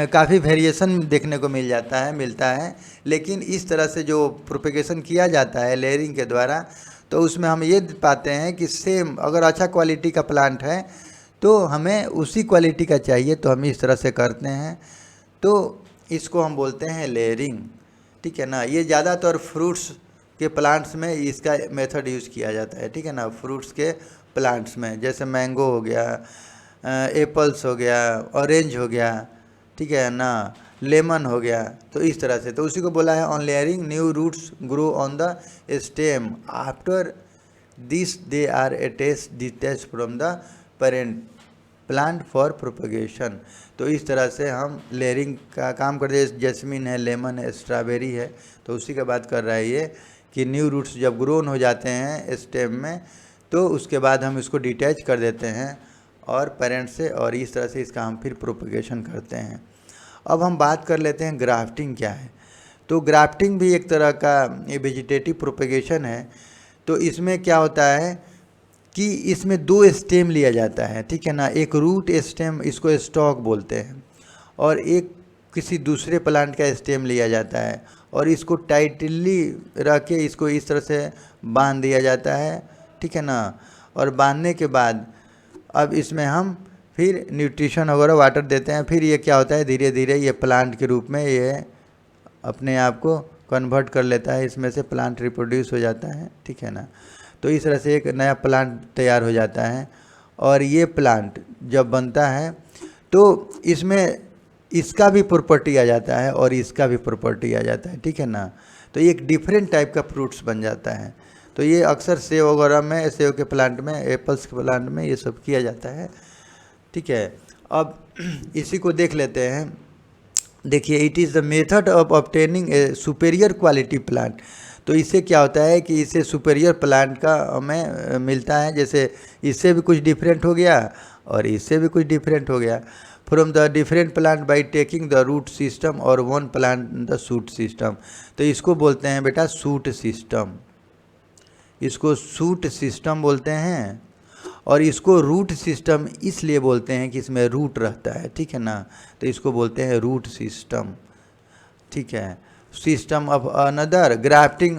काफ़ी वेरिएशन देखने को मिलता है। लेकिन इस तरह से जो प्रोपेगेशन किया जाता है लेयरिंग के द्वारा, तो उसमें हम ये पाते हैं कि सेम, अगर अच्छा क्वालिटी का प्लांट है तो हमें उसी क्वालिटी का चाहिए, तो हम इस तरह से करते हैं। तो इसको हम बोलते हैं लेयरिंग, ठीक है ना। ये ज़्यादातर फ्रूट्स के प्लांट्स में इसका मेथड यूज़ किया जाता है, ठीक है ना। फ्रूट्स के प्लांट्स में जैसे मैंगो हो गया, एप्पल्स हो गया, ऑरेंज हो गया, ठीक है ना, लेमन हो गया। तो इस तरह से, तो उसी को बोला है on layering new roots grow on the stem after this they are detached from the parent plant for propagation. तो इस तरह से हम लेयरिंग का काम करते हैं। जैस्मिन है, लेमन है, स्ट्रॉबेरी है, तो उसी का बात कर रहा है ये कि न्यू रूट्स जब ग्रोन हो जाते हैं स्टेम में तो उसके बाद हम इसको डिटैच कर देते हैं और पेरेंट से, और इस तरह से इसका हम फिर प्रोपगेशन करते हैं। अब हम बात कर लेते हैं ग्राफ्टिंग क्या है। तो ग्राफ्टिंग भी एक तरह का ये वेजिटेटिव प्रोपगेशन है। तो इसमें क्या होता है कि इसमें 2 स्टेम लिया जाता है, ठीक है ना। एक रूट स्टेम, इसको स्टॉक बोलते हैं, और एक किसी दूसरे प्लांट का स्टेम लिया जाता है और इसको टाइटली रख के इसको इस तरह से बांध दिया जाता है, ठीक है ना। और बांधने के बाद अब इसमें हम फिर न्यूट्रिशन वगैरह वाटर देते हैं, फिर ये क्या होता है धीरे धीरे ये प्लांट के रूप में ये अपने आप को कन्वर्ट कर लेता है, इसमें से प्लांट रिप्रोड्यूस हो जाता है, ठीक है ना। तो इस तरह से एक नया प्लांट तैयार हो जाता है। और ये प्लांट जब बनता है तो इसमें इसका भी प्रॉपर्टी आ जाता है और इसका भी प्रॉपर्टी आ जाता है, ठीक है ना। तो ये एक डिफरेंट टाइप का फ्रूट्स बन जाता है। तो ये अक्सर सेब वगैरह में, सेब के प्लांट में, एप्पल्स के प्लांट में ये सब किया जाता है, ठीक है। अब इसी को देख लेते हैं। देखिए, it is the method of obtaining A superior quality plant. तो इससे क्या होता है कि इससे सुपेरियर प्लांट का हमें मिलता है, जैसे इससे भी कुछ डिफरेंट हो गया और इससे भी कुछ डिफरेंट हो गया। From the different plant by taking the root system और one plant the shoot system. तो इसको बोलते हैं बेटा सूट सिस्टम, इसको सूट सिस्टम बोलते हैं। और इसको रूट सिस्टम इसलिए बोलते हैं कि इसमें रूट रहता है, ठीक है ना। तो इसको बोलते हैं रूट सिस्टम, ठीक है। System of another grafting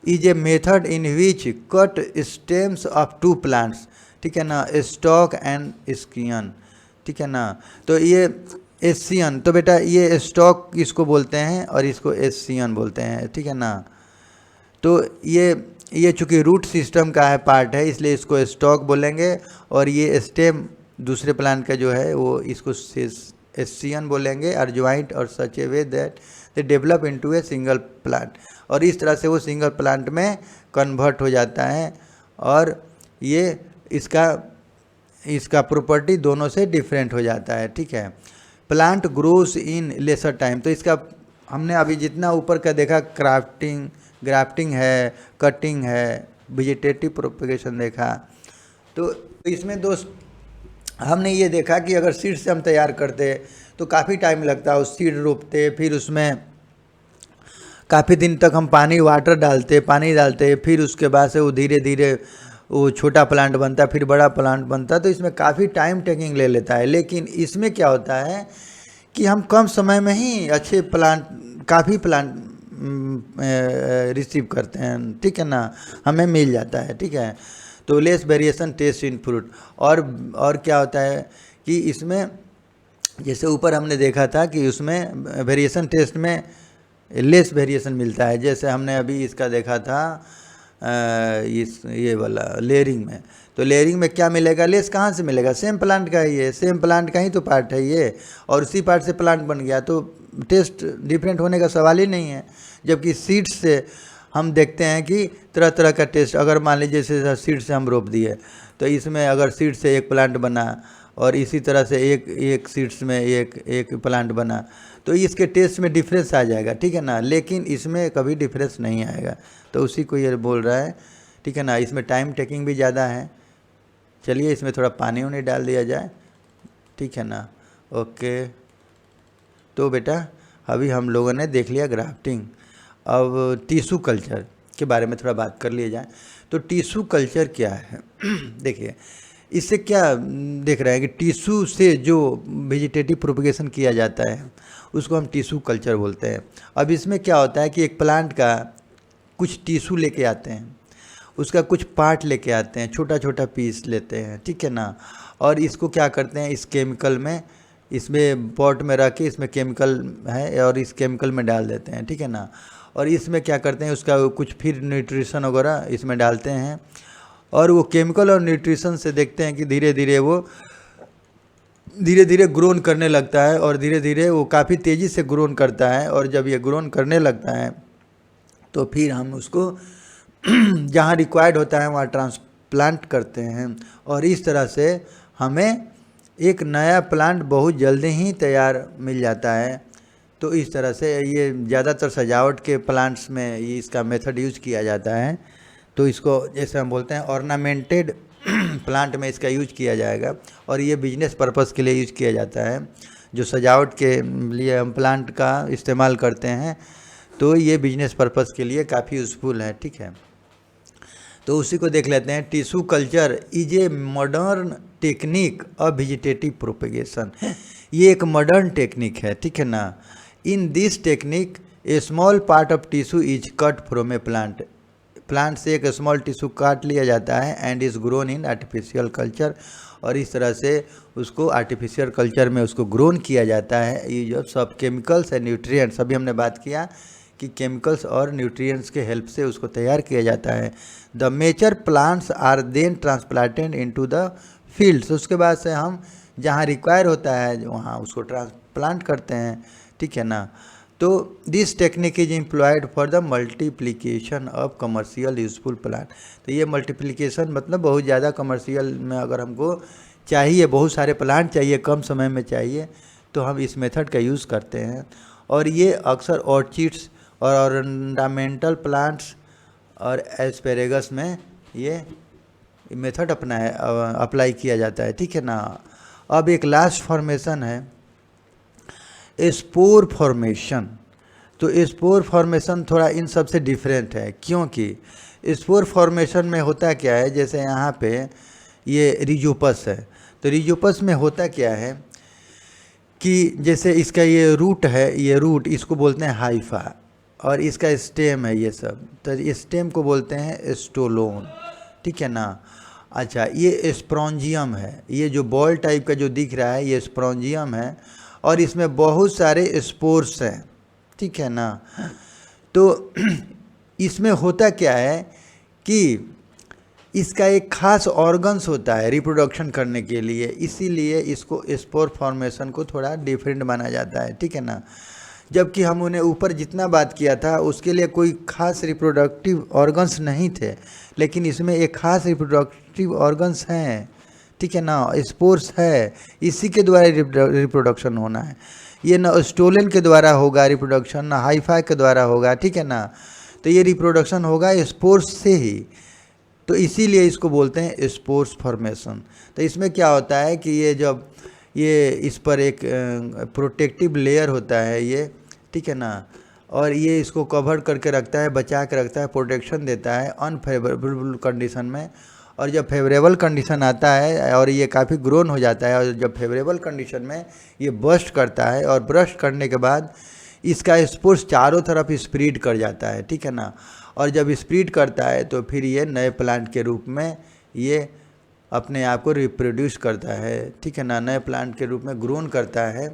is a method in which cut stems of two plants, ठीक है ना, स्टॉक एंड स्कियन, ठीक है ना। तो ये एसियन, तो बेटा ये स्टॉक इसको बोलते हैं और इसको एसियन बोलते हैं, ठीक है ना। तो ये चूँकि रूट सिस्टम का है पार्ट है, इसलिए इसको स्टॉक बोलेंगे। और ये स्टेम दूसरे प्लांट का जो है वो इसको एसियन बोलेंगे। और ज्वाइंट और such a way that they develop into a single plant. और इस तरह से वो सिंगल प्लांट में कन्वर्ट हो जाता है। और ये इसका प्रॉपर्टी दोनों से डिफरेंट हो जाता है, ठीक है। Plant grows in lesser time. तो इसका हमने अभी जितना ऊपर का देखा, ग्राफ्टिंग है, कटिंग है, वेजिटेटिव प्रोपगेशन देखा। तो इसमें दोस्त हमने ये देखा कि अगर सीड से हम तैयार करते तो काफ़ी टाइम लगता, उस सीड रोपते, फिर उसमें काफ़ी दिन तक हम पानी डालते, फिर उसके बाद से वो धीरे धीरे वो छोटा प्लांट बनता, फिर बड़ा प्लांट बनता। तो इसमें काफ़ी टाइम टेकिंग ले लेता है। लेकिन इसमें क्या होता है कि हम कम समय में ही अच्छे काफ़ी प्लांट रिसीव करते हैं, ठीक है ना, हमें मिल जाता है, ठीक है। तो less variation taste in fruit. और क्या होता है कि इसमें जैसे ऊपर हमने देखा था कि उसमें वेरिएशन टेस्ट में लेस वेरिएशन मिलता है। जैसे हमने अभी इसका देखा था ये वाला लेयरिंग में। तो लेयरिंग में क्या मिलेगा, लेस कहाँ से मिलेगा, सेम प्लांट का ही है, सेम प्लांट का ही तो पार्ट है ये, और उसी पार्ट से प्लांट बन गया, तो टेस्ट डिफरेंट होने का सवाल ही नहीं है। जबकि सीड्स से हम देखते हैं कि तरह तरह का टेस्ट, अगर मान लीजिए जैसे सीड से हम रोप दिए, तो इसमें अगर सीड से एक प्लांट बना और इसी तरह से एक सीड्स में एक प्लांट बना, तो इसके टेस्ट में डिफरेंस आ जाएगा, ठीक है ना। लेकिन इसमें कभी डिफरेंस नहीं आएगा। तो उसी को ये बोल रहा है, ठीक है ना। इसमें टाइम टेकिंग भी ज़्यादा है। चलिए इसमें थोड़ा पानी उनी डाल दिया जाए, ठीक है ना। ओके, तो बेटा अभी हम लोगों ने देख लिया ग्राफ्टिंग। अब टिश्यू कल्चर के बारे में थोड़ा बात कर लिया जाए। तो टिश्यू कल्चर क्या है देखिए, इससे क्या देख रहे हैं कि टिश्यू से जो वेजिटेटिव प्रोपगेशन किया जाता है उसको हम टिश्यू कल्चर बोलते हैं। अब इसमें क्या होता है कि एक प्लांट का कुछ टिश्यू लेके आते हैं, उसका कुछ पार्ट लेके आते हैं, छोटा छोटा पीस लेते हैं, ठीक है ना। और इसको क्या करते हैं, इस केमिकल में, इसमें पॉट में रख के, इसमें केमिकल है और इस केमिकल में डाल देते हैं, ठीक है ना। और इसमें क्या करते हैं, उसका कुछ फिर न्यूट्रिशन वगैरह इसमें डालते हैं। और वो केमिकल और न्यूट्रिशन से देखते हैं कि धीरे धीरे ग्रोन करने लगता है। और धीरे धीरे वो काफ़ी तेज़ी से ग्रोन करता है। और जब ये ग्रोन करने लगता है तो फिर हम उसको जहाँ रिक्वायर्ड होता है वहाँ ट्रांसप्लांट करते हैं। और इस तरह से हमें एक नया प्लांट बहुत जल्दी ही तैयार मिल जाता है। तो इस तरह से ये ज़्यादातर सजावट के प्लांट्स में ये इसका मेथड यूज किया जाता है। तो इसको जैसे हम बोलते हैं ऑर्नामेंटेड प्लांट में इसका यूज किया जाएगा। और ये बिजनेस पर्पस के लिए यूज किया जाता है। जो सजावट के लिए हम प्लांट का इस्तेमाल करते हैं, तो ये बिजनेस पर्पस के लिए काफ़ी यूज़फुल है, ठीक है। तो उसी को देख लेते हैं। Tissue culture is a modern technique of vegetative propagation. ये एक मॉडर्न टेक्निक है, ठीक है ना। In this technique A small part of tissue is cut from A plant से एक स्मॉल टिश्यू काट लिया जाता है and is grown in artificial culture. और इस तरह से उसको आर्टिफिशियल कल्चर में उसको ग्रोन किया जाता है। ये जो सब केमिकल्स एंड न्यूट्रिएंट्स, अभी हमने बात किया कि केमिकल्स और न्यूट्रिएंट्स के हेल्प से उसको तैयार किया जाता है। The mature plants are then transplanted into the fields, उसके बाद से हम जहाँ रिक्वायर होता है वहाँ उसको ट्रांसप्लांट करते हैं, ठीक है ना। तो this technique is employed for the multiplication of commercial useful plant. तो ये मल्टीप्लिकेशन मतलब बहुत ज़्यादा कमर्शियल में अगर हमको चाहिए, बहुत सारे प्लांट चाहिए, कम समय में चाहिए, तो हम इस मेथड का यूज़ करते हैं। और ये अक्सर ऑर्चिड्स और ऑर्नामेंटल प्लांट्स और एस्पेरेगस में ये मेथड अप्लाई किया जाता है, ठीक है ना। अब एक लास्ट फॉर्मेशन है स्पोर फॉर्मेशन। तो स्पोर फॉर्मेशन थोड़ा इन सब से डिफरेंट है, क्योंकि स्पोर फॉर्मेशन में होता क्या है, जैसे यहाँ पे ये रिजोपस है, तो रिजोपस में होता क्या है कि जैसे इसका ये रूट है, ये रूट इसको बोलते हैं हाइफा, और इसका स्टेम है ये सब, तो स्टेम को बोलते हैं स्टोलोन, ठीक है ना। अच्छा, ये स्प्रोंजियम है, ये जो बॉल टाइप का जो दिख रहा है ये स्प्रोंजियम है, और इसमें बहुत सारे स्पोर्स हैं, ठीक है ना। तो इसमें होता क्या है कि इसका एक खास ऑर्गन्स होता है रिप्रोडक्शन करने के लिए, इसीलिए इसको स्पोर फॉर्मेशन को थोड़ा डिफरेंट माना जाता है, ठीक है ना। जबकि हम उन्हें ऊपर जितना बात किया था उसके लिए कोई खास रिप्रोडक्टिव ऑर्गन्स नहीं थे, लेकिन इसमें एक खास रिप्रोडक्टिव ऑर्गन्स हैं, ठीक है ना, स्पोर्स है, इसी के द्वारा रिप्रोडक्शन होना है। ये ना स्टोलन के द्वारा होगा रिप्रोडक्शन, ना हाईफाई के द्वारा होगा, ठीक है ना। तो ये रिप्रोडक्शन होगा स्पोर्स से ही, तो इसीलिए इसको बोलते हैं स्पोर्स फॉर्मेशन। तो इसमें क्या होता है कि ये जब ये इस पर एक प्रोटेक्टिव लेयर होता है ये, ठीक है ना, और ये इसको कवर करके रखता है, बचा के रखता है, प्रोटेक्शन देता है अनफेवरेबल कंडीशन में। और जब फेवरेबल कंडीशन आता है और ये काफ़ी ग्रोन हो जाता है, और जब फेवरेबल कंडीशन में ये बर्स्ट करता है, और बर्स्ट करने के बाद इसका स्पोर्स चारों तरफ स्प्रेड कर जाता है, ठीक है ना। और जब स्प्रेड करता है तो फिर ये नए प्लांट के रूप में ये अपने आप को रिप्रोड्यूस करता है, ठीक है ना, नए प्लांट के रूप में ग्रोन करता है।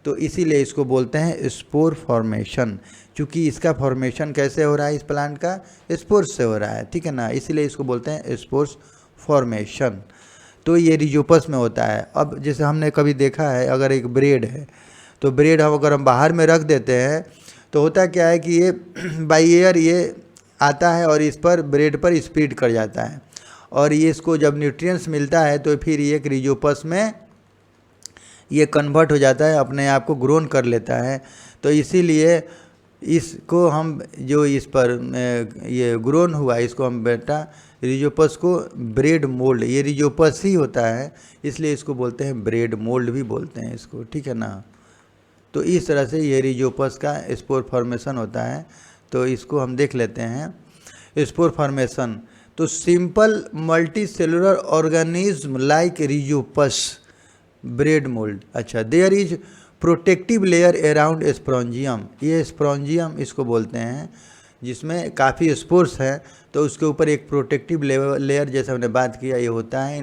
तो इसीलिए इसको बोलते हैं स्पोर फॉर्मेशन, क्योंकि इसका फॉर्मेशन कैसे हो रहा है, इस प्लांट का स्पोर्स से हो रहा है, ठीक है ना, इसीलिए इसको बोलते हैं स्पोर्स फॉर्मेशन। तो ये रिजोपस में होता है। अब जैसे हमने कभी देखा है, अगर एक ब्रेड है, तो ब्रेड अगर हम बाहर में रख देते हैं तो होता क्या है कि ये बाई एयर ये आता है और इस पर ब्रेड पर स्प्रेड कर जाता है, और ये इसको जब न्यूट्रिएंट्स मिलता है तो फिर ये एक रिजोपस में ये कन्वर्ट हो जाता है, अपने आप को ग्रोन कर लेता है। तो इसीलिए इसको हम जो इस पर ये ग्रोन हुआ, इसको हम बेटा रिजोपस को ब्रेड मोल्ड, ये रिजोपस ही होता है, इसलिए इसको बोलते हैं ब्रेड मोल्ड भी बोलते हैं इसको, ठीक है ना। तो इस तरह से ये रिजोपस का स्पोर फॉर्मेशन होता है। तो इसको हम देख लेते हैं स्पोर फॉर्मेशन। तो simple multi cellular organism like rhizopus bread mould, अच्छा, there is protective layer around sporangium, ये स्प्रोंजियम इसको बोलते हैं, जिसमें काफ़ी स्पोर्स हैं, तो उसके ऊपर एक प्रोटेक्टिव लेयर जैसे हमने बात किया ये होता है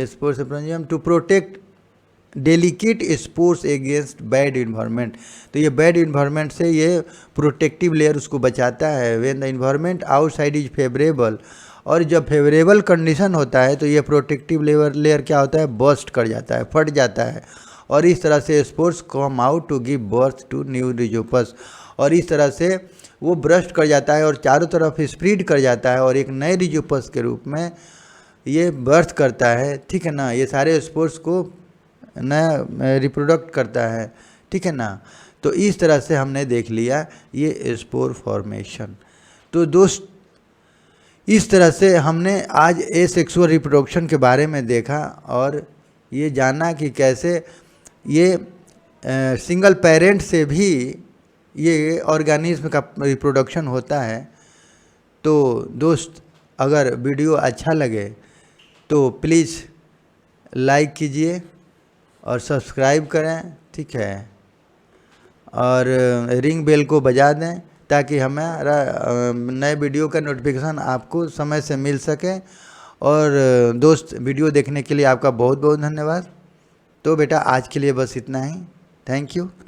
spores sporangium to protect delicate spores against bad environment. तो ये बैड इन्वायरमेंट से ये प्रोटेक्टिव लेयर उसको बचाता है। When the environment outside is favourable, और जब फेवरेबल कंडीशन होता है तो ये प्रोटेक्टिव लेयर क्या होता है, बर्स्ट कर जाता है, फट जाता है, और इस तरह से spores come out to give birth to new rhizopus, और इस तरह से वो बर्स्ट कर जाता है और चारों तरफ स्प्रेड कर जाता है, और एक नए रिजोपस के रूप में ये बर्थ करता है, ठीक है ना। ये सारे स्पोर्स को नया रिप्रोडक्ट करता है, ठीक है ना। तो इस तरह से हमने देख लिया ये स्पोर फॉर्मेशन। तो दोस्त, इस तरह से हमने आज एसेक्सुअल रिप्रोडक्शन के बारे में देखा, और ये जाना कि कैसे ये सिंगल पेरेंट से भी ये ऑर्गेनिज्म का रिप्रोडक्शन होता है। तो दोस्त, अगर वीडियो अच्छा लगे तो प्लीज़ लाइक कीजिए और सब्सक्राइब करें, ठीक है, और रिंग बेल को बजा दें ताकि हमारा नए वीडियो का नोटिफिकेशन आपको समय से मिल सके। और दोस्त, वीडियो देखने के लिए आपका बहुत बहुत धन्यवाद। तो बेटा आज के लिए बस इतना ही। Thank you.